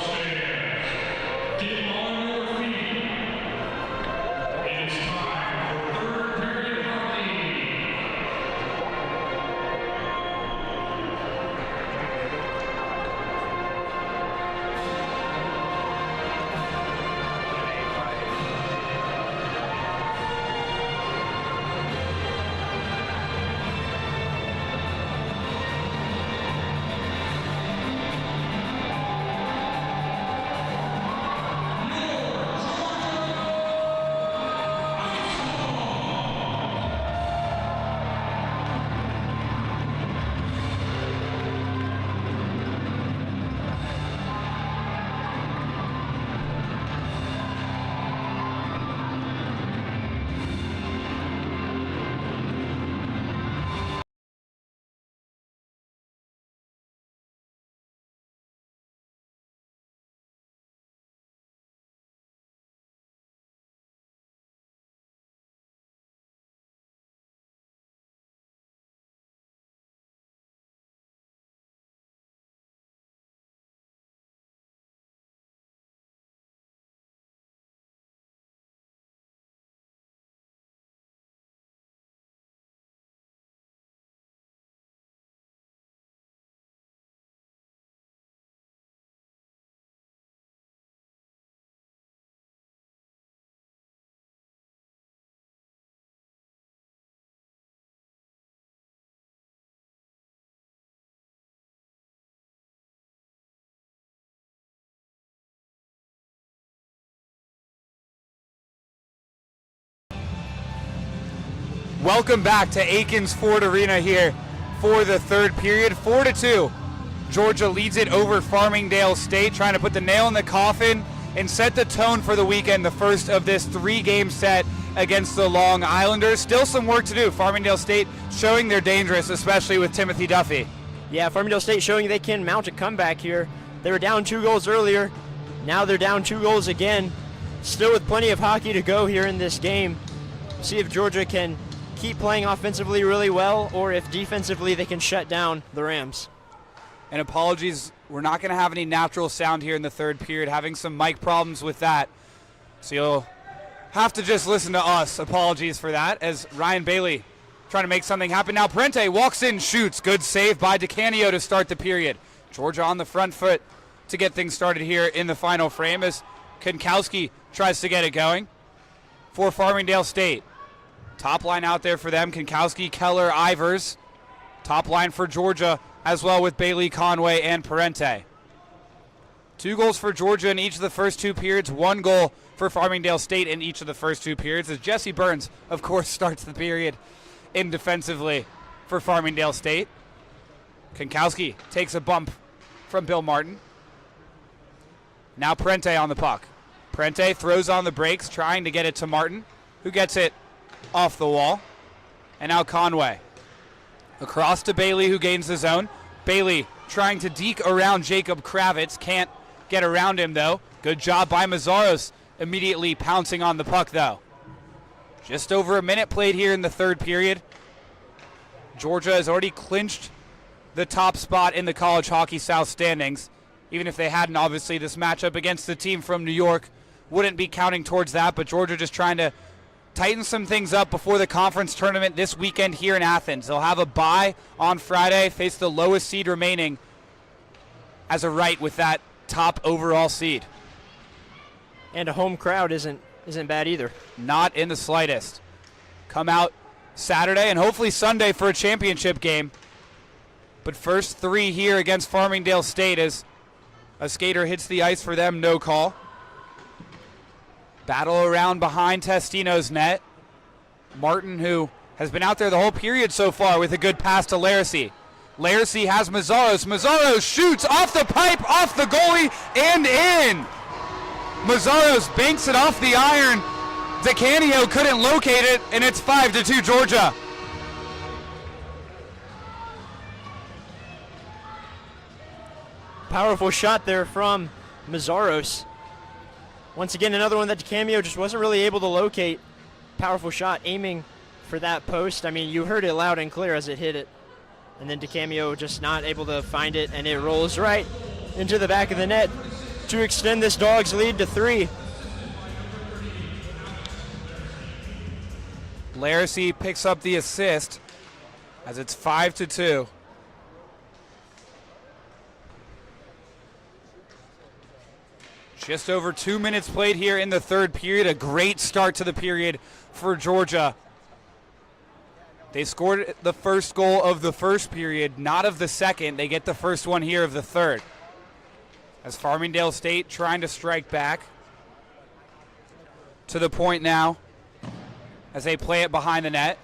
fans, get on your feet. It is time for third period hockey. Welcome back to Akins Ford Arena here for the third period. 4-2. Georgia leads it over Farmingdale State, trying to put the nail in the coffin and set the tone for the weekend, the first of this three-game set against the Long Islanders. Still some work to do. Farmingdale State showing they're dangerous, especially with Timothy Duffy. Yeah, Farmingdale State showing they can mount a comeback here. They were down 2 goals earlier. Now they're down 2 goals again. Still with plenty of hockey to go here in this game. See if Georgia can keep playing offensively really well, or if defensively they can shut down the Rams. And apologies, we're not going to have any natural sound here in the third period, having some mic problems with that. So you'll have to just listen to us. Apologies for that, as Ryan Bailey trying to make something happen. Now Parente walks in, shoots. Good save by DeCanio to start the period. Georgia on the front foot to get things started here in the final frame as Konkowski tries to get it going for Farmingdale State. Top line out there for them, Konkowski, Keller, Ivers. Top line for Georgia as well with Bailey, Conway, and Parente. 2 goals for Georgia in each of the first 2 periods, 1 goal for Farmingdale State in each of the first 2 periods, as Jesse Burns, of course, starts the period in defensively for Farmingdale State. Konkowski takes a bump from Bill Martin. Now Parente on the puck. Parente throws on the brakes, trying to get it to Martin, who gets it off the wall. And now Conway. Across to Bailey, who gains the zone. Bailey trying to deke around Jacob Kravitz. Can't get around him, though. Good job by Mazzaros, immediately pouncing on the puck, though. Just over a minute played here in the third period. Georgia has already clinched the top spot in the College Hockey South standings. Even if they hadn't, obviously, this matchup against the team from New York wouldn't be counting towards that, but Georgia just trying to tighten some things up before the conference tournament this weekend here in Athens. They'll have a bye on Friday, face the lowest seed remaining as a right with that top overall seed. And a home crowd isn't bad either. Not in the slightest. Come out Saturday and hopefully Sunday for a championship game. But first 3 here against Farmingdale State as a skater hits the ice for them, no call. Battle around behind Testino's net. Martin, who has been out there the whole period so far with a good pass to Laracy. Laracy has Mazzaros. Mazzaros shoots off the pipe, off the goalie, and in. Mazzaros banks it off the iron. DeCanio couldn't locate it, and it's 5-2 Georgia. Powerful shot there from Mazzaros. Once again, another one that DeCamio just wasn't really able to locate. Powerful shot, aiming for that post. I mean, you heard it loud and clear as it hit it. And then DeCamio just not able to find it, and it rolls right into the back of the net. to extend this Dogs lead to 3. Laracy picks up the assist as it's 5-2. Just over 2 minutes played here in the third period. A great start to the period for Georgia. They scored the first goal of the first period, not of the second. They get the first one here of the third. As Farmingdale State trying to strike back to the point now as they play it behind the net.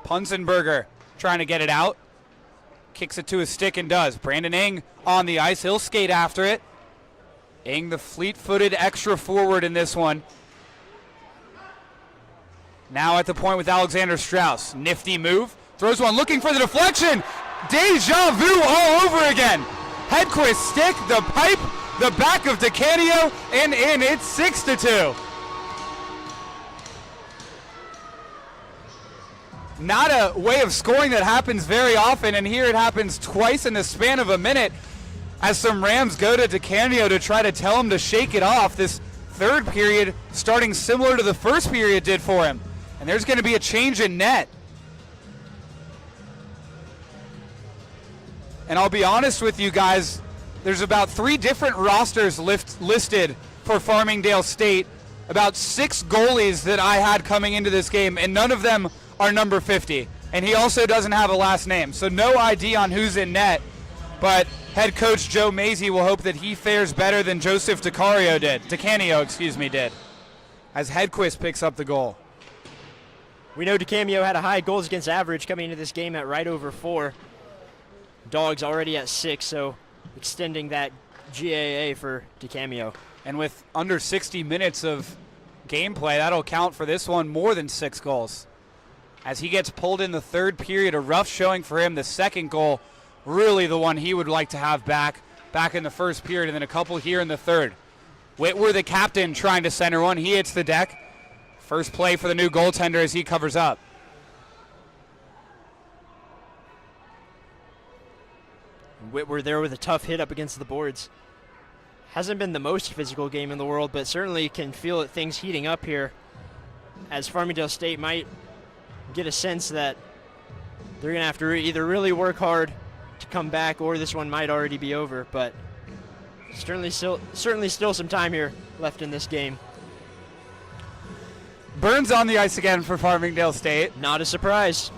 Punzenberger trying to get it out. Kicks it to his stick and does. Brandon Ing on the ice. He'll skate after it. Ing, the fleet-footed extra forward in this one. Now at the point with Alexander Strauss. Nifty move. Throws one looking for the deflection. Deja vu all over again. Hedquist stick, the pipe, the back of DeCanio, and in. It's 6-2. Not a way of scoring that happens very often, and here it happens twice in the span of a minute as some Rams go to DeCanio to try to tell him to shake it off. This third period starting similar to the first period did for him. And there's going to be a change in net. And I'll be honest with you guys, there's about 3 different rosters listed for Farmingdale State. About 6 goalies that I had coming into this game, and none of them are number 50. And he also doesn't have a last name. So no ID on who's in net. But head coach Joe Mazie will hope that he fares better than Joseph DeCanio did. As Hedquist picks up the goal. We know DeCamio had a high goals against average coming into this game at right over 4. Dogs already at 6, so extending that GAA for DeCamio. And with under 60 minutes of gameplay, that'll count for this one more than 6 goals. As he gets pulled in the third period, a rough showing for him. The second goal, really the one he would like to have back in the first period, and then a couple here in the third. Whitwer, the captain, trying to center one. He hits the deck. First play for the new goaltender as he covers up. Whitwer there with a tough hit up against the boards. Hasn't been the most physical game in the world, but certainly can feel things heating up here as Farmingdale State might get a sense that they're going to have to either really work hard to come back or this one might already be over, but certainly still some time here left in this game. Burns on the ice again for Farmingdale State. Not a surprise.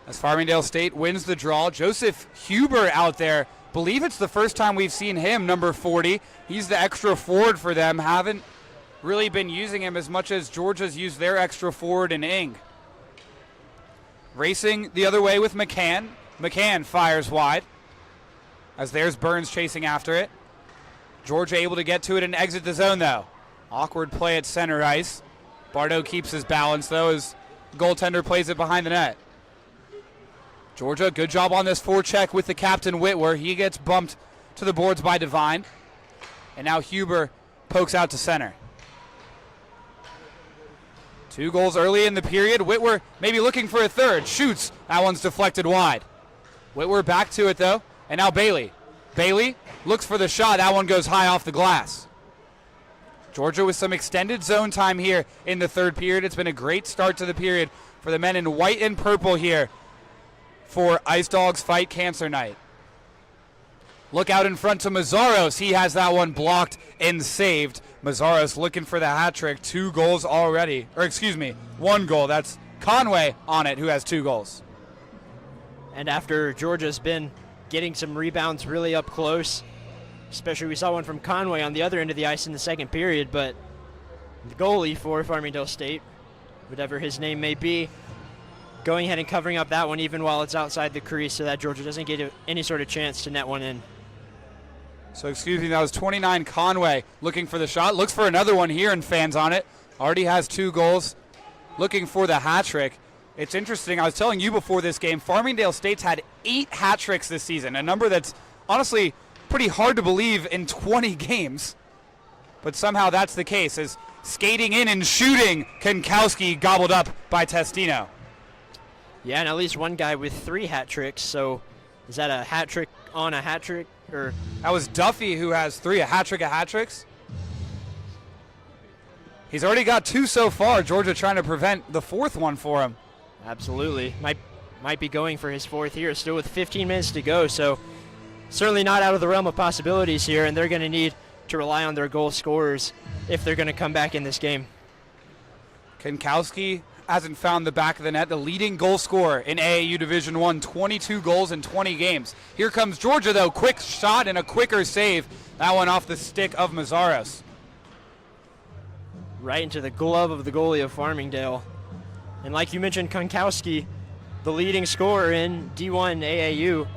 As Farmingdale State wins the draw, Joseph Huber out there. Believe it's the first time we've seen him, number 40. He's the extra forward for them. Haven't really been using him as much as Georgia's used their extra forward in Ing. Racing the other way with McCann. McCann fires wide as there's Burns chasing after it. Georgia able to get to it and exit the zone, though. Awkward play at center ice. Bardo keeps his balance, though, as goaltender plays it behind the net. Georgia, good job on this forecheck with the captain, Whitwer. He gets bumped to the boards by Devine. And now Huber pokes out to center. 2 goals early in the period. Whitwer maybe looking for a third. Shoots. That one's deflected wide. Whitwer back to it, though. And now Bailey. Bailey looks for the shot. That one goes high off the glass. Georgia with some extended zone time here in the third period. It's been a great start to the period for the men in white and purple here for Ice Dawgs Fight Cancer Night. Look out in front to Mazzaros. He has that one blocked and saved. Mazzaros looking for the hat trick. 2 goals already. 1 goal. That's Conway on it, who has 2 goals. And after Georgia's been getting some rebounds really up close, especially we saw one from Conway on the other end of the ice in the second period, but the goalie for Farmingdale State, whatever his name may be, going ahead and covering up that one even while it's outside the crease so that Georgia doesn't get any sort of chance to net one in. So that was 29 Conway looking for the shot. Looks for another one here and fans on it. Already has 2 goals. Looking for the hat trick. It's interesting. I was telling you before this game, Farmingdale State's had 8 hat tricks this season, a number that's honestly pretty hard to believe in 20 games. But somehow that's the case, as skating in and shooting, Kankowski gobbled up by Testino. Yeah, and at least one guy with 3 hat tricks, so is that a hat trick on a hat trick That was Duffy, who has 3, a hat trick of hat tricks. He's already got 2 so far. Georgia trying to prevent the 4th one for him. Absolutely. Might be going for his 4th here, still with 15 minutes to go, so certainly not out of the realm of possibilities here, and they're going to need to rely on their goal scorers if they're going to come back in this game. Kankowski hasn't found the back of the net, the leading goal scorer in AAU Division I, 22 goals in 20 games. Here comes Georgia, though. Quick shot and a quicker save. That one off the stick of Mazzaros. Right into the glove of the goalie of Farmingdale. And like you mentioned, Kankowski, the leading scorer in D1 AAU,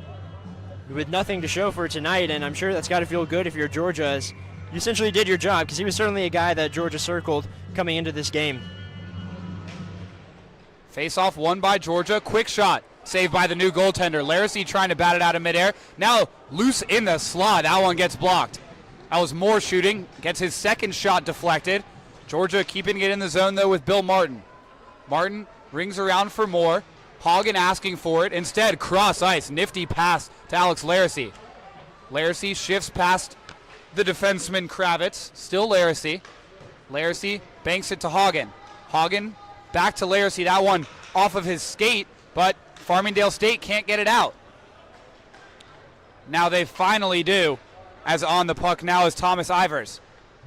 with nothing to show for tonight, and I'm sure that's got to feel good if you're Georgia, as you essentially did your job, because he was certainly a guy that Georgia circled coming into this game. Face-off won by Georgia. Quick shot. Saved by the new goaltender. Laracy trying to bat it out of midair. Now loose in the slot. That one gets blocked. That was Moore shooting. Gets his 2nd shot deflected. Georgia keeping it in the zone, though, with Bill Martin. Martin rings around for Moore. Hagen asking for it. Instead, cross ice. Nifty pass to Alex Laracy. Laracy shifts past the defenseman Kravitz. Still Laracy. Laracy banks it to Hagen. Hagen back to Laracy. That one off of his skate, but Farmingdale State can't get it out. Now they finally do, as on the puck now is Thomas Ivers.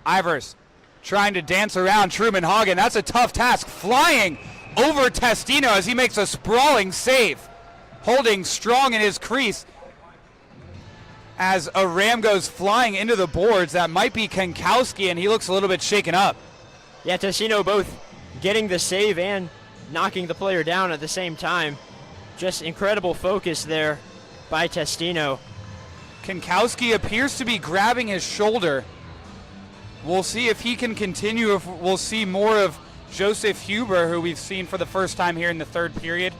Ivers trying to dance around Truman Hagen. That's a tough task. Flying over Testino as he makes a sprawling save. Holding strong in his crease as a Ram goes flying into the boards. That might be Kankowski, and he looks a little bit shaken up. Yeah, Testino both getting the save and knocking the player down at the same time. Just incredible focus there by Testino. Kankowski appears to be grabbing his shoulder. We'll see if he can continue, if we'll see more of Joseph Huber, who we've seen for the first time here in the 3rd period.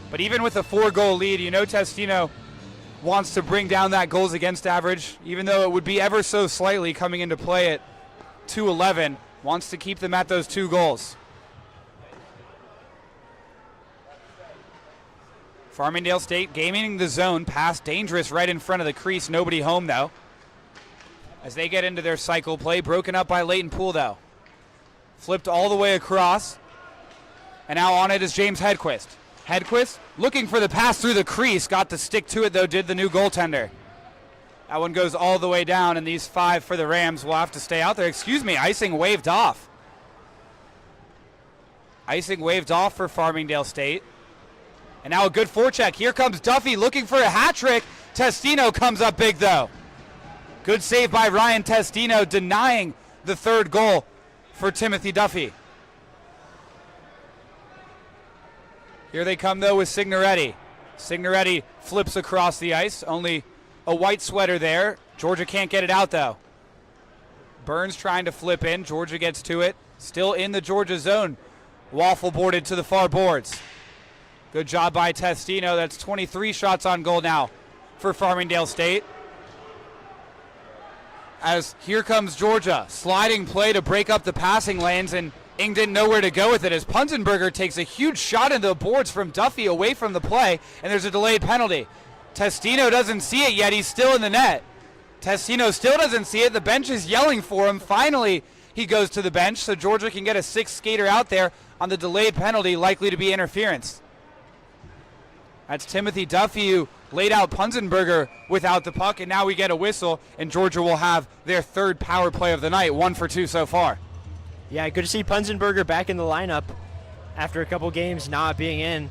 But even with a 4-goal lead, you know Testino wants to bring down that goals against average, even though it would be ever so slightly coming into play at 2-11. Wants to keep them at those 2 goals. Farmingdale State gaming the zone, pass dangerous right in front of the crease. Nobody home, though. As they get into their cycle play, broken up by Leighton Poole, though. Flipped all the way across. And now on it is James Hedquist. Hedquist looking for the pass through the crease. Got the stick to it, though, did the new goaltender. That one goes all the way down, and these 5 for the Rams will have to stay out there. Excuse me, icing waved off. Icing waved off for Farmingdale State. And now a good forecheck. Here comes Duffy looking for a hat trick. Testino comes up big, though. Good save by Ryan Testino, denying the 3rd goal for Timothy Duffy. Here they come, though, with Signoretti. Signoretti flips across the ice. Only a white sweater there. Georgia can't get it out, though. Burns trying to flip in. Georgia gets to it. Still in the Georgia zone. Waffle boarded to the far boards. Good job by Testino. That's 23 shots on goal now for Farmingdale State. As here comes Georgia. Sliding play to break up the passing lanes, and Ing didn't know where to go with it as Punzenberger takes a huge shot into the boards from Duffy away from the play, and there's a delayed penalty. Testino doesn't see it yet. He's still in the net. Testino still doesn't see it. The bench is yelling for him. Finally, he goes to the bench, so Georgia can get a 6th skater out there on the delayed penalty, likely to be interference. That's Timothy Duffy, who laid out Punzenberger without the puck, and now we get a whistle, and Georgia will have their 3rd power play of the night, 1 for 2 so far. Yeah, good to see Punzenberger back in the lineup after a couple games not being in.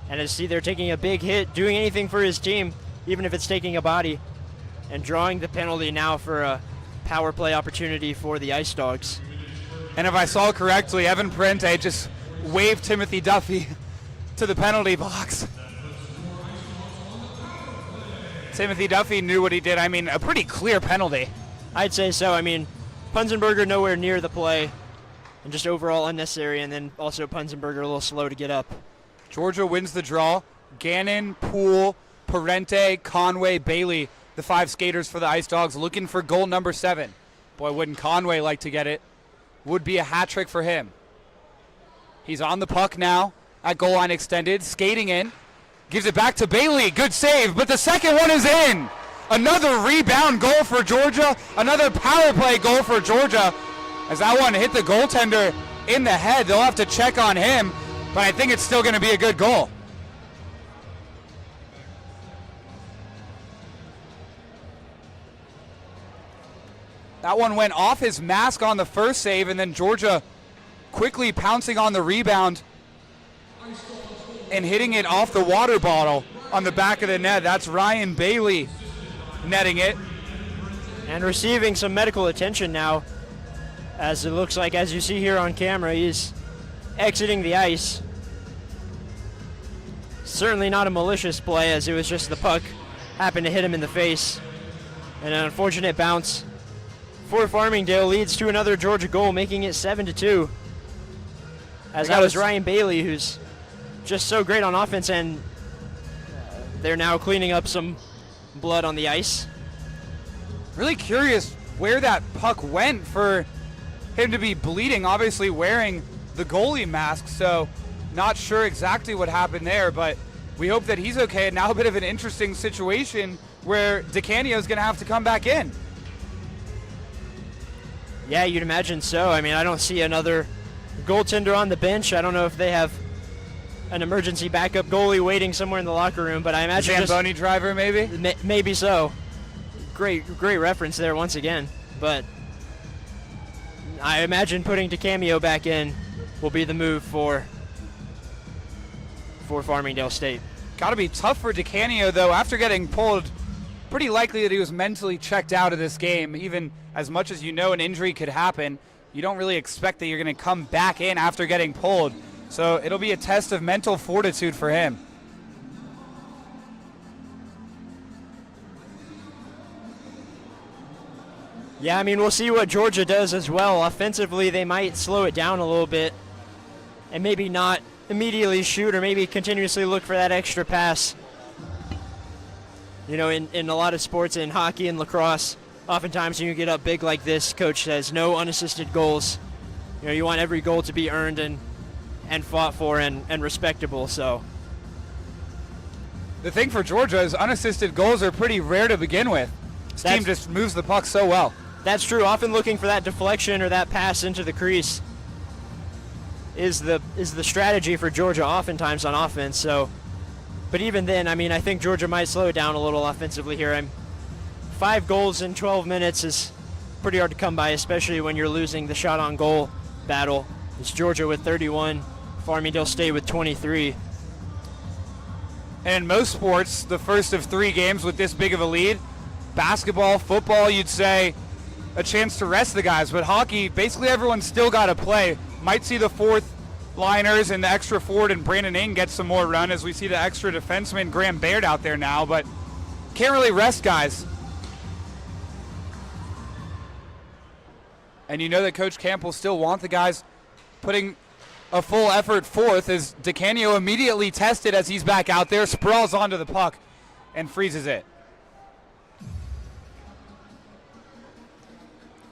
And to see they're taking a big hit, doing anything for his team, even if it's taking a body, and drawing the penalty now for a power play opportunity for the Ice Dawgs. And if I saw correctly, Evan Parente just waved Timothy Duffy to the penalty box. Timothy Duffy knew what he did. I mean, a pretty clear penalty. I'd say so. I mean, Punzenberger nowhere near the play, and just overall unnecessary, and then also Punzenberger a little slow to get up. Georgia wins the draw. Gannon, Poole, Parente, Conway, Bailey, the 5 skaters for the Ice Dawgs, looking for goal number 7. Boy, wouldn't Conway like to get it. Would be a hat trick for him. He's on the puck now at goal line extended, skating in. Gives it back to Bailey. Good save, but the second one is in. Another rebound goal for Georgia. Another power play goal for Georgia. As that one hit the goaltender in the head. They'll have to check on him, but I think it's still going to be a good goal. That one went off his mask on the first save, and then Georgia quickly pouncing on the rebound and hitting it off the water bottle on the back of the net. That's Ryan Bailey netting it. And receiving some medical attention now, as it looks like, as you see here on camera, he's exiting the ice. Certainly not a malicious play, as it was just the puck happened to hit him in the face. And an unfortunate bounce for Farmingdale leads to another Georgia goal, making it 7-2. As that was Ryan Bailey, who's just so great on offense, and they're now cleaning up some blood on the ice. Really curious where that puck went for him to be bleeding, obviously wearing the goalie mask, so not sure exactly what happened there, but we hope that he's okay. And now a bit of an interesting situation where DeCanio is going to have to come back in. Yeah, you'd imagine so. I mean, I don't see another goaltender on the bench. I don't know if they have an emergency backup goalie waiting somewhere in the locker room, but I imagine Zamboni driver, maybe? Maybe so. Great reference there once again. But I imagine putting DeCamio back in will be the move for Farmingdale State. Got to be tough for DeCanio, though, after getting pulled. Pretty likely that he was mentally checked out of this game. Even as much as you know an injury could happen, you don't really expect that you're going to come back in after getting pulled. So it'll be a test of mental fortitude for him. Yeah, I mean, we'll see what Georgia does as well. Offensively, they might slow it down a little bit and maybe not immediately shoot, or maybe continuously look for that extra pass. You know, in a lot of sports, in hockey and lacrosse, oftentimes when you get up big like this, coach says no unassisted goals. You know, you want every goal to be earned and fought for and respectable. So the thing for Georgia is unassisted goals are pretty rare to begin with. This team just moves the puck so well. That's true. Often looking for that deflection or that pass into the crease is the strategy for Georgia oftentimes on offense. So, but even then, I mean, I think Georgia might slow it down a little offensively here. 5 goals in 12 minutes is pretty hard to come by, especially when you're losing the shot on goal battle. It's Georgia with 31, Farmingdale State with 23. And in most sports, the first of 3 games with this big of a lead, basketball, football, you'd say a chance to rest the guys, but hockey, basically everyone's still got to play. Might see the fourth liners and the extra forward and Brandon Ng get some more run as we see the extra defenseman Graham Baird out there now, but can't really rest guys. And you know that Coach Camp will still want the guys putting a full effort forth, as DeCanio immediately tested as he's back out there, sprawls onto the puck and freezes it.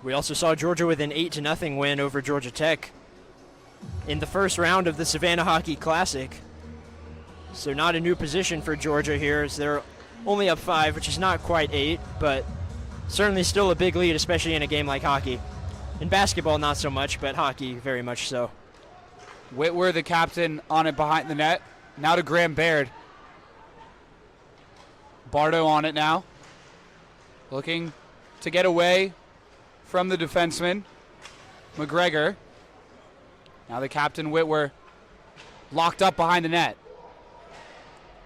We also saw Georgia with an 8-0 win over Georgia Tech in the first round of the Savannah Hockey Classic. So not a new position for Georgia here, as they're only up 5, which is not quite 8, but certainly still a big lead, especially in a game like hockey. In basketball, not so much, but hockey, very much so. Whitwer, the captain, on it behind the net. Now to Graham Baird. Bardo on it now. Looking to get away from the defenseman, McGregor. Now the captain, Whitwer, locked up behind the net.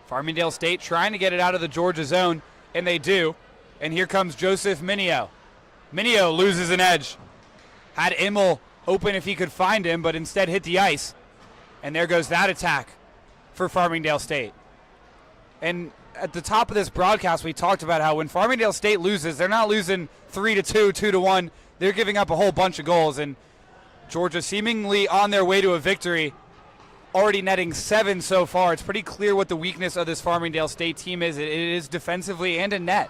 Farmingdale State trying to get it out of the Georgia zone, and they do. And here comes Joseph Minio. Minio loses an edge. Had Immel open if he could find him, but instead hit the ice. And there goes that attack for Farmingdale State. And at the top of this broadcast, we talked about how when Farmingdale State loses, they're not losing 3-2, 2-1. They're giving up a whole bunch of goals. And Georgia seemingly on their way to a victory, already netting 7 so far. It's pretty clear what the weakness of this Farmingdale State team is. It is defensively and in net.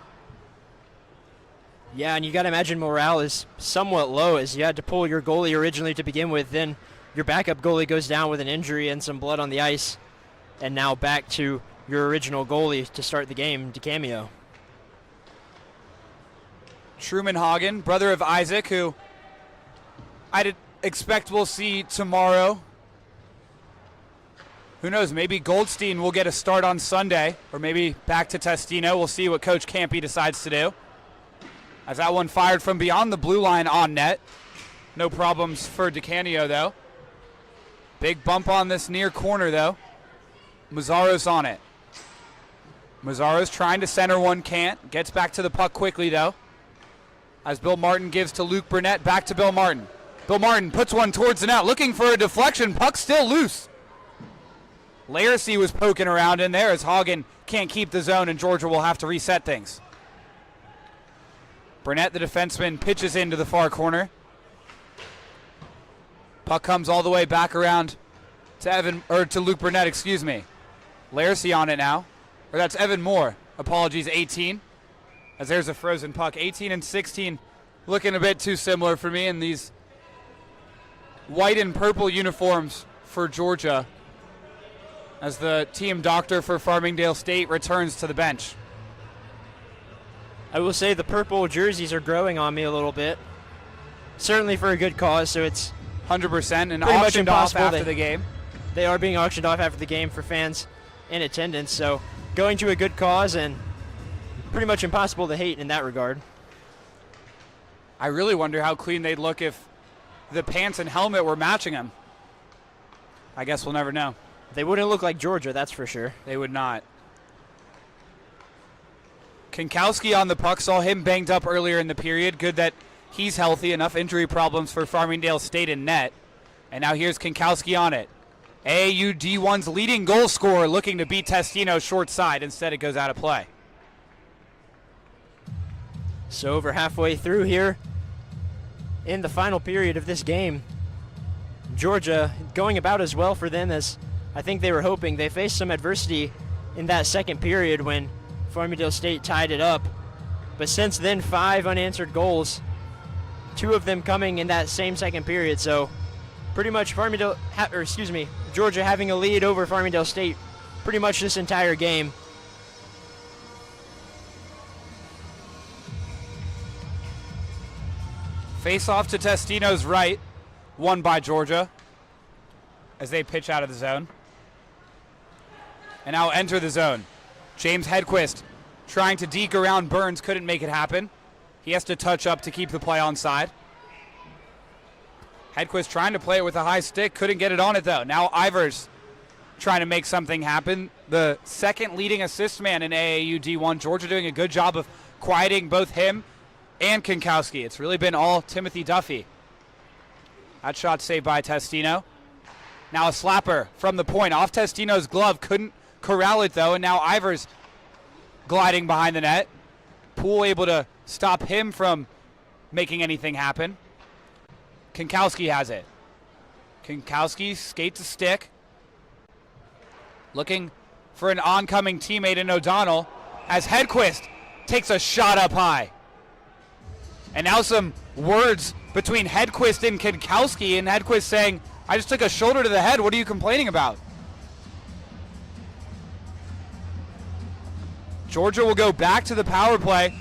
Yeah, and you got to imagine morale is somewhat low, as you had to pull your goalie originally to begin with. Then your backup goalie goes down with an injury and some blood on the ice. And now back to your original goalie to start the game, DeCamio. Truman Hagen, brother of Isaac, who I'd expect we'll see tomorrow. Who knows, maybe Goldstein will get a start on Sunday, or maybe back to Testino. We'll see what Coach Campy decides to do. As that one fired from beyond the blue line on net. No problems for DeCanio, though. Big bump on this near corner, though. Mazzaro's on it. Mazzaro's trying to center one, can't. Gets back to the puck quickly, though. As Bill Martin gives to Luke Burnett, back to Bill Martin. Bill Martin puts one towards the net, looking for a deflection. Puck still loose. Laracy was poking around in there as Hagen can't keep the zone, and Georgia will have to reset things. Burnett, the defenseman, pitches into the far corner. Puck comes all the way back around to Luke Burnett, excuse me. Laracy on it now. Or that's Evan Moore. Apologies, 18. As there's a frozen puck. 18 and 16 looking a bit too similar for me in these white and purple uniforms for Georgia, as the team doctor for Farmingdale State returns to the bench. I will say the purple jerseys are growing on me a little bit. Certainly for a good cause, so it's 100% and pretty much auctioned off impossible after the game. They are being auctioned off after the game for fans in attendance, so going to a good cause and pretty much impossible to hate in that regard. I really wonder how clean they'd look if the pants and helmet were matching them. I guess we'll never know. They wouldn't look like Georgia, that's for sure. They would not. Kinkowski on the puck, saw him banged up earlier in the period. Good that he's healthy. Enough injury problems for Farmingdale State in net. And now here's Kinkowski on it. AAU D1's leading goal scorer looking to beat Testino short side. Instead, it goes out of play. So over halfway through here in the final period of this game, Georgia going about as well for them as I think they were hoping. They faced some adversity in that second period when Farmingdale State tied it up. But since then, 5 unanswered goals, 2 of them coming in that same second period. So pretty much Georgia having a lead over Farmingdale State pretty much this entire game. Face off to Testino's right, won by Georgia as they pitch out of the zone. And now enter the zone. James Hedquist trying to deke around Burns, couldn't make it happen. He has to touch up to keep the play onside. Hedquist trying to play it with a high stick, couldn't get it on it though. Now Ivers trying to make something happen. The second leading assist man in AAU D1. Georgia doing a good job of quieting both him and Kinkowski. It's really been all Timothy Duffy. That shot saved by Testino. Now a slapper from the point off Testino's glove. Couldn't corral it though, and now Ivers gliding behind the net. Poole able to stop him from making anything happen. Kinkowski has it. Kinkowski skates a stick. Looking for an oncoming teammate in O'Donnell as Hedquist takes a shot up high. And now some words between Hedquist and Kinkowski, and Hedquist saying, I just took a shoulder to the head. What are you complaining about? Georgia will go back to the power play.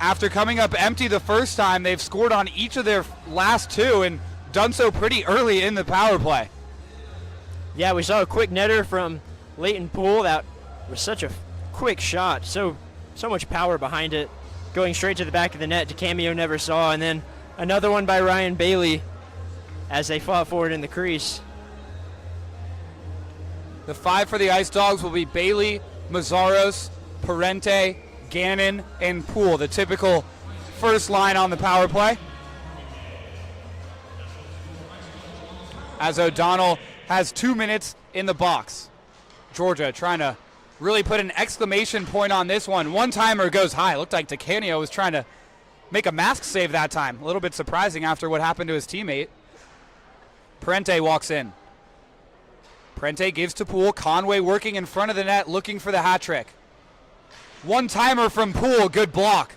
After coming up empty the first time, they've scored on each of their last 2 and done so pretty early in the power play. Yeah, we saw a quick netter from Leighton Poole. That was such a quick shot. So much power behind it. Going straight to the back of the net. DeCamio never saw. And then another one by Ryan Bailey as they fought forward in the crease. The 5 for the Ice Dogs will be Bailey, Mazzaros, Parente, Gannon, and Poole. The typical first line on the power play. As O'Donnell has 2 minutes in the box. Georgia trying to really put an exclamation point on this one. One-timer goes high. Looked like DeCanio was trying to make a mask save that time. A little bit surprising after what happened to his teammate. Parente walks in. Parente gives to Poole. Conway working in front of the net, looking for the hat trick. One-timer from Poole. Good block.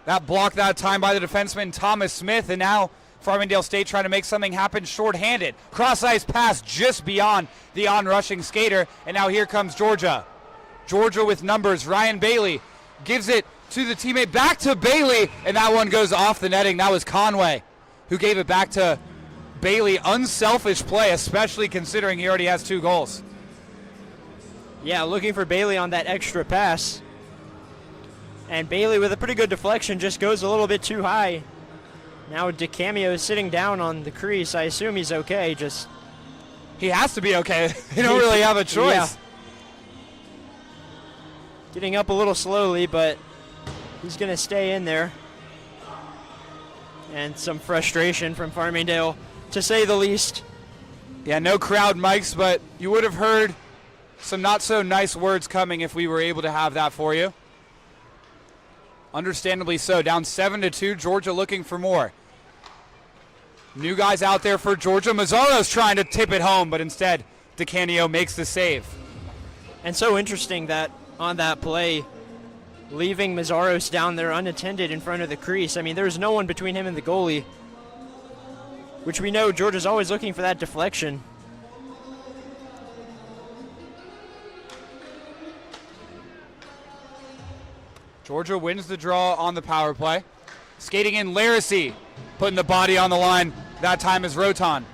That block that time by the defenseman Thomas Smith, and now Farmingdale State trying to make something happen shorthanded. Cross-ice pass just beyond the on-rushing skater, and now here comes Georgia. Georgia with numbers. Ryan Bailey gives it to the teammate, back to Bailey, and that one goes off the netting. That was Conway who gave it back to Bailey. Unselfish play, especially considering he already has 2 goals. Yeah, looking for Bailey on that extra pass. And Bailey with a pretty good deflection just goes a little bit too high. Now DeCamio is sitting down on the crease. I assume he's okay. He has to be okay. They don't really have a choice. Yeah. Getting up a little slowly, but he's going to stay in there. And some frustration from Farmingdale, to say the least. Yeah, no crowd mics, but you would have heard some not so nice words coming if we were able to have that for you. Understandably so. Down 7-2, Georgia looking for more. New guys out there for Georgia. Mazzaro's trying to tip it home, but instead DeCanio makes the save. And so interesting that on that play, leaving Mazzaros down there unattended in front of the crease. I mean, there's no one between him and the goalie, which we know Georgia's always looking for that deflection. Georgia wins the draw on the power play. Skating in Laracy, putting the body on the line. That time is Roton.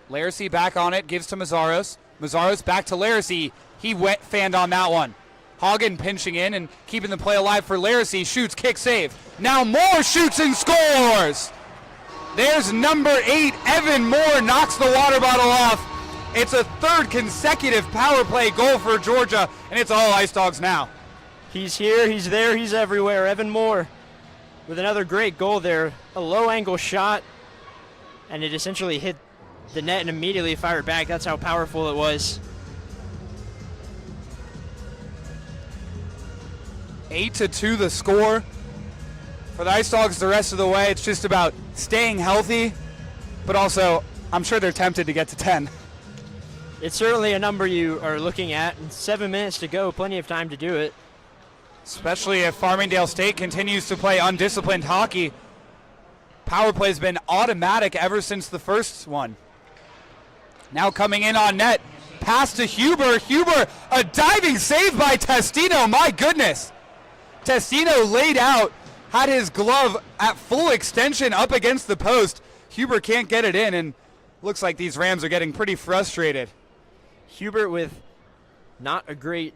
Laracy back on it, gives to Mazzaros. Mazzaros back to Laracy. He wet fanned on that one. Hagen pinching in and keeping the play alive for Laracy. Shoots, kick, save. Now Moore shoots and scores. There's number 8, Evan Moore, knocks the water bottle off. It's a 3rd consecutive power play goal for Georgia, and it's all Ice Dogs now. He's here, he's there, he's everywhere. Evan Moore with another great goal there. A low angle shot, and it essentially hit the net and immediately fired back. That's how powerful it was. 8-2 the score. For the Ice Dogs the rest of the way, it's just about staying healthy, but also I'm sure they're tempted to get to 10. It's certainly a number you are looking at, and 7 minutes to go, plenty of time to do it. Especially if Farmingdale State continues to play undisciplined hockey. Power play's been automatic ever since the first one. Now coming in on net, pass to Huber. Huber, a diving save by Testino, my goodness. Testino laid out, had his glove at full extension up against the post. Huber can't get it in, and looks like these Rams are getting pretty frustrated. Hubert with not a great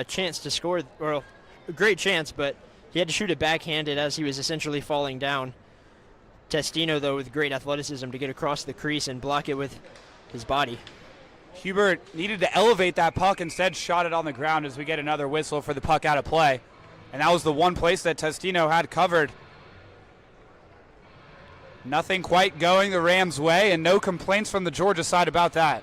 chance to score, or a great chance, but he had to shoot it backhanded as he was essentially falling down. Testino, though, with great athleticism to get across the crease and block it with his body. Hubert needed to elevate that puck, instead shot it on the ground as we get another whistle for the puck out of play. And that was the one place that Testino had covered. Nothing quite going the Rams' way, and no complaints from the Georgia side about that.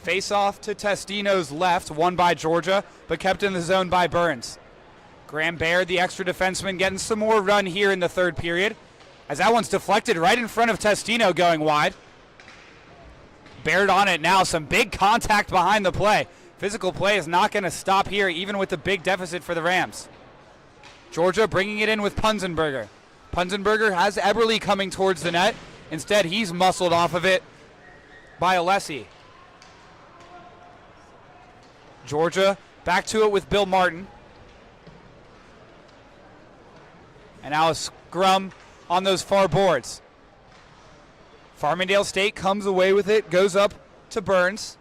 Face-off to Testino's left, won by Georgia, but kept in the zone by Burns. Graham Baird, the extra defenseman, getting some more run here in the 3rd period, as that one's deflected right in front of Testino going wide. Baird on it now, some big contact behind the play. Physical play is not going to stop here, even with the big deficit for the Rams. Georgia bringing it in with Punzenberger. Punzenberger has Eberle coming towards the net. Instead, he's muscled off of it by Alessi. Georgia back to it with Bill Martin. And now a scrum on those far boards. Farmingdale State comes away with it, goes up to Burns.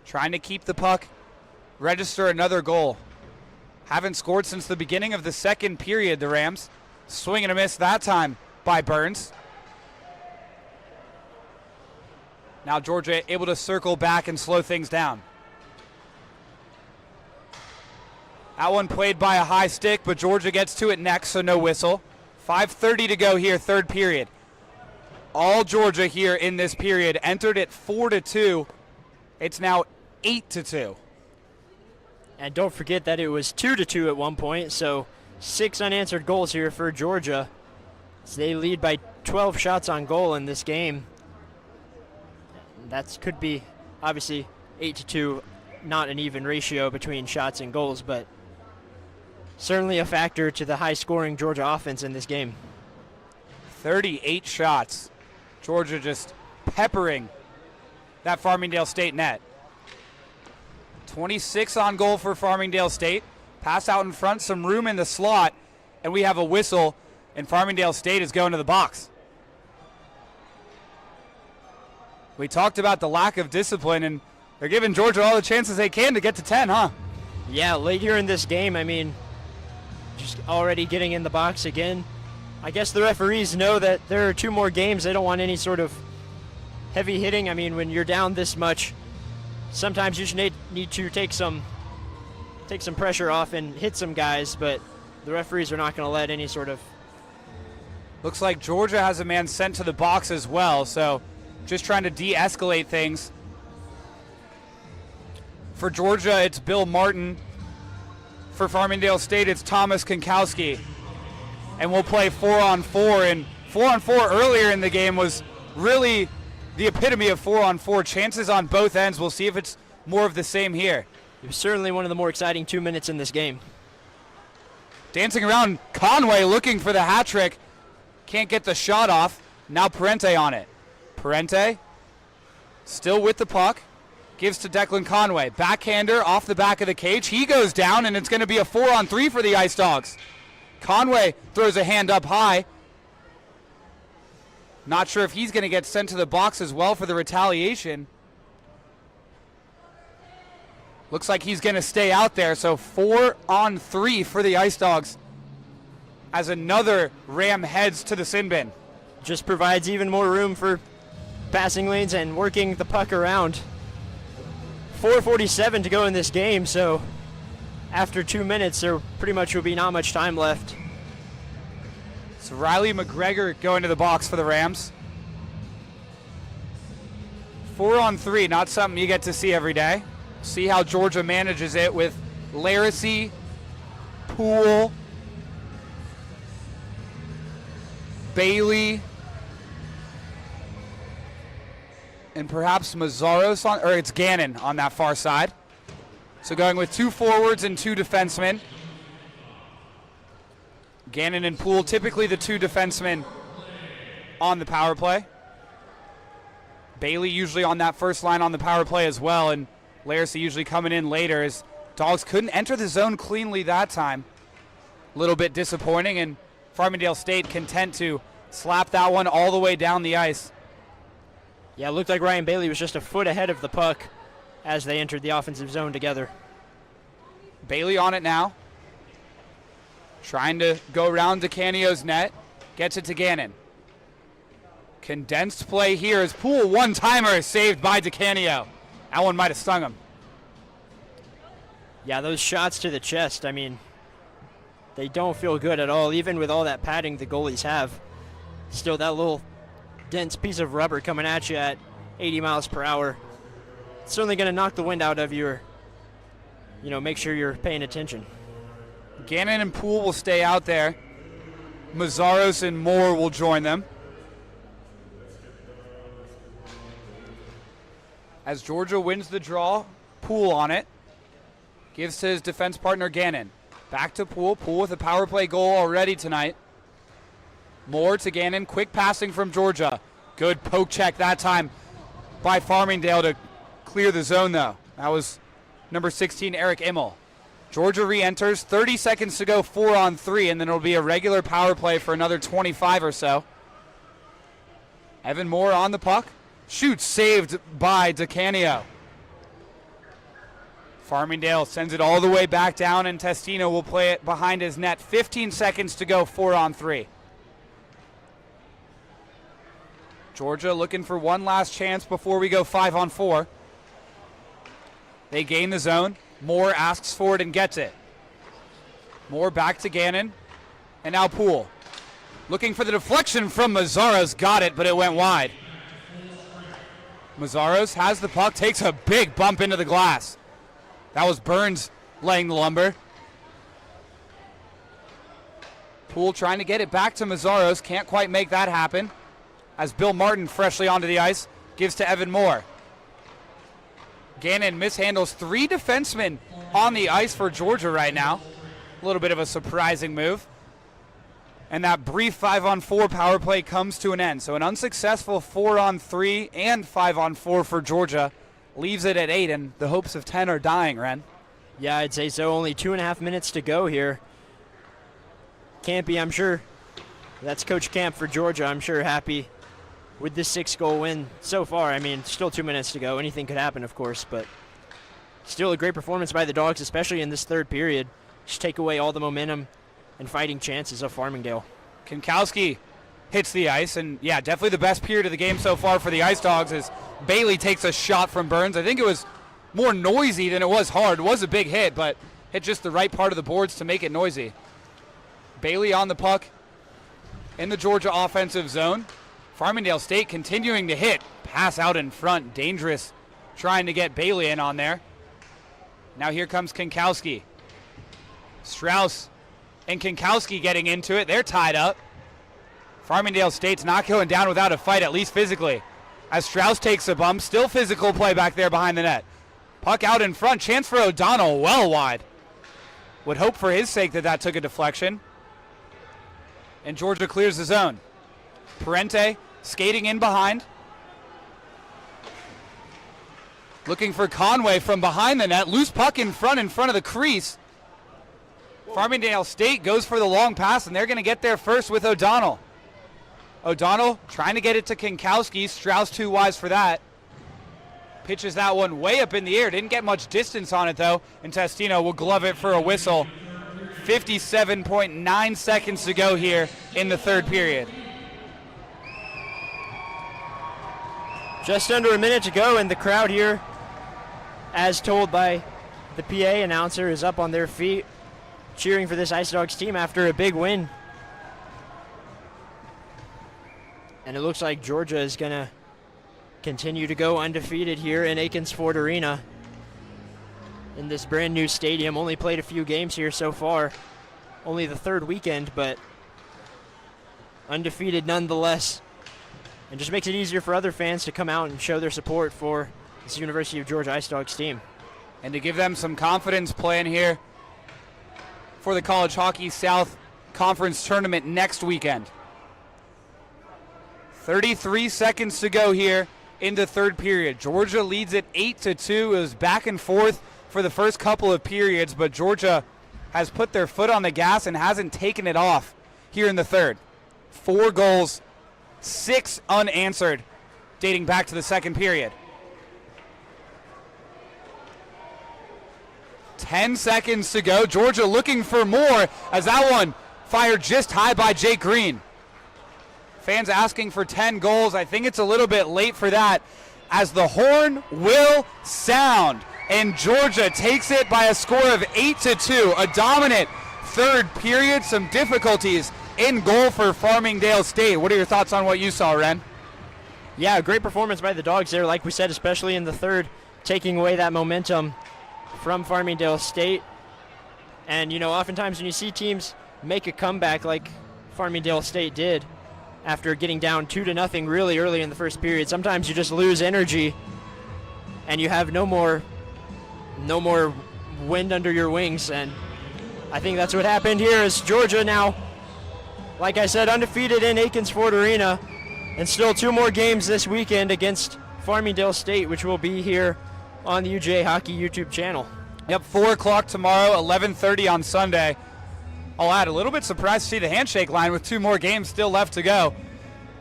Trying to keep the puck, register another goal. Haven't scored since the beginning of the 2nd period, the Rams. Swing and a miss that time by Burns. Now Georgia able to circle back and slow things down. That one played by a high stick, but Georgia gets to it next, so no whistle. 5:30 to go here, 3rd period. All Georgia here in this period entered at 4-2. It's now 8-2. And don't forget that it was 2-2 at one point, so 6 unanswered goals here for Georgia. So they lead by 12 shots on goal in this game. That could be, obviously, 8-2, not an even ratio between shots and goals, but certainly a factor to the high-scoring Georgia offense in this game. 38 shots. Georgia just peppering that Farmingdale State net. 26 on goal for Farmingdale State. Pass out in front, some room in the slot, and we have a whistle, and Farmingdale State is going to the box. We talked about the lack of discipline, and they're giving Georgia all the chances they can to get to 10, huh? Yeah, late here in this game, I mean, just already getting in the box again. I guess the referees know that there are 2 more games. They don't want any sort of heavy hitting. I mean, when you're down this much, sometimes you should need to take some pressure off and hit some guys, but the referees are not going to let any sort of... Looks like Georgia has a man sent to the box as well, so just trying to de-escalate things. For Georgia, it's Bill Martin. For Farmingdale State, it's Thomas Konkowski. And we'll play 4-on-4, and 4-on-4 earlier in the game was really the epitome of 4-on-4. Chances on both ends. We'll see if it's more of the same here. It was certainly one of the more exciting 2 minutes in this game. Dancing around, Conway looking for the hat trick. Can't get the shot off. Now Parente on it. Parente still with the puck. Gives to Declan Conway. Backhander off the back of the cage. He goes down, and it's going to be a 4-on-3 for the Ice Dawgs. Conway throws a hand up high. Not sure if he's going to get sent to the box as well for the retaliation. Looks like he's going to stay out there, so 4-on-3 for the Ice Dawgs as another Ram heads to the sin bin. Just provides even more room for passing lanes and working the puck around. 4:47 to go in this game, so after 2 minutes, there pretty much will be not much time left. So Riley McGregor going to the box for the Rams. 4-on-3, not something you get to see every day. See how Georgia manages it with Laracy, Poole, Bailey, and perhaps Mazzaros on, or it's Gannon on that far side. So going with 2 forwards and 2 defensemen. Gannon and Poole, typically the 2 defensemen on the power play. Bailey usually on that first line on the power play as well, and Laracy usually coming in later as Dogs couldn't enter the zone cleanly that time. A little bit disappointing, and Farmingdale State content to slap that one all the way down the ice. Yeah, it looked like Ryan Bailey was just a foot ahead of the puck as they entered the offensive zone together. Bailey on it now. Trying to go around DeCanio's net. Gets it to Gannon. Condensed play here as Poole one-timer is saved by DeCanio. That one might have stung him. Yeah, those shots to the chest, I mean, they don't feel good at all, even with all that padding the goalies have. Still, that little dense piece of rubber coming at you at 80 miles per hour, it's certainly going to knock the wind out of you, or, make sure you're paying attention. Gannon and Poole will stay out there. Mazzaros and Moore will join them. As Georgia wins the draw, Poole on it. Gives to his defense partner Gannon. Back to Poole. Poole with a power play goal already tonight. Moore to Gannon. Quick passing from Georgia. Good poke check that time by Farmingdale to clear the zone, though. That was number 16, Eric Immel. Georgia re-enters. 30 seconds to go, 4-on-3, and then it'll be a regular power play for another 25 or so. Evan Moore on the puck. Shoots saved by DeCanio. Farmingdale sends it all the way back down, and Testino will play it behind his net. 15 seconds to go, 4-on-3. Georgia looking for one last chance before we go 5-on-4. They gain the zone. Moore asks for it and gets it. Moore back to Gannon. And now Poole. Looking for the deflection from Mazzaros. Got it, but it went wide. Mazzaros has the puck, takes a big bump into the glass. That was Burns laying the lumber. Poole trying to get it back to Mazzaros. Can't quite make that happen. As Bill Martin freshly onto the ice, gives to Evan Moore. Gannon mishandles 3 defensemen on the ice for Georgia right now. A little bit of a surprising move. And that brief 5-on-4 power play comes to an end. So an unsuccessful 4-on-3 and 5-on-4 for Georgia leaves it at 8, and the hopes of 10 are dying, Ren. Yeah, I'd say so. Only 2.5 minutes to go here. Campy, I'm sure, that's Coach Camp for Georgia. I'm sure happy with this 6-goal win so far. I mean, still 2 minutes to go. Anything could happen, of course, but still a great performance by the Dogs, especially in this third period. Just take away all the momentum and fighting chances of Farmingdale. Kinkowski hits the ice, and yeah, definitely the best period of the game so far for the Ice Dogs as Bailey takes a shot from Burns. I think it was more noisy than it was hard. It was a big hit, but hit just the right part of the boards to make it noisy. Bailey on the puck in the Georgia offensive zone. Farmingdale State continuing to hit. Pass out in front, dangerous, trying to get Bailey in on there. Now here comes Kinkowski. Strauss and Kinkowski getting into it. They're tied up. Farmingdale State's not going down without a fight, at least physically. As Strauss takes a bump, still physical play back there behind the net. Puck out in front, chance for O'Donnell, well wide. Would hope for his sake that took a deflection. And Georgia clears the zone. Parente skating in behind. Looking for Conway from behind the net. Loose puck in front of the crease. Farmingdale State goes for the long pass, and they're going to get there first with O'Donnell. O'Donnell trying to get it to Kinkowski. Strauss too wise for that. Pitches that one way up in the air. Didn't get much distance on it, though. And Testino will glove it for a whistle. 57.9 seconds to go here in the third period. Just under a minute to go, and the crowd here, as told by the PA announcer, is up on their feet, cheering for this Ice Dogs team after a big win. And it looks like Georgia is going to continue to go undefeated here in Akins Ford Arena in this brand new stadium. Only played a few games here so far. Only the third weekend, but undefeated nonetheless. And just makes it easier for other fans to come out and show their support for this University of Georgia Ice Dogs team. And to give them some confidence playing here for the College Hockey South Conference Tournament next weekend. 33 seconds to go here in the third period. Georgia leads it 8-2. It was back and forth for the first couple of periods, but Georgia has put their foot on the gas and hasn't taken it off here in the third. 4 goals, 6 unanswered, dating back to the second period. 10 seconds to go. Georgia looking for more as that one fired just high by Jake Green. Fans asking for 10 goals. I think it's a little bit late for that as the horn will sound. And Georgia takes it by a score of 8-2. A dominant third period. Some difficulties in goal for Farmingdale State. What are your thoughts on what you saw, Ren? Yeah, great performance by the Dogs there, like we said, especially in the third, taking away that momentum from Farmingdale State. And, you know, oftentimes when you see teams make a comeback like Farmingdale State did after getting down 2-0 really early in the first period, sometimes you just lose energy and you have no more wind under your wings. And I think that's what happened here as Georgia now, like I said, undefeated in Akins Ford Arena, and still 2 more games this weekend against Farmingdale State, which will be here on the UGA Hockey YouTube channel. Yep, 4 o'clock tomorrow, 11:30 on Sunday. I'll add, a little bit surprised to see the handshake line with 2 more games still left to go,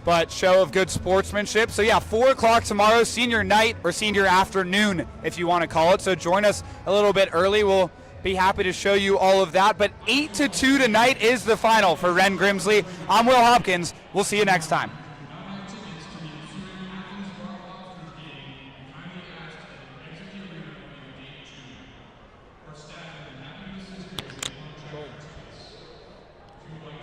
but show of good sportsmanship. So yeah, 4 o'clock tomorrow, senior night or senior afternoon, if you want to call it. So join us a little bit early. We'll be happy to show you all of that. But 8-2 tonight is the final for Ren Grimsley. I'm Will Hopkins. We'll see you next time.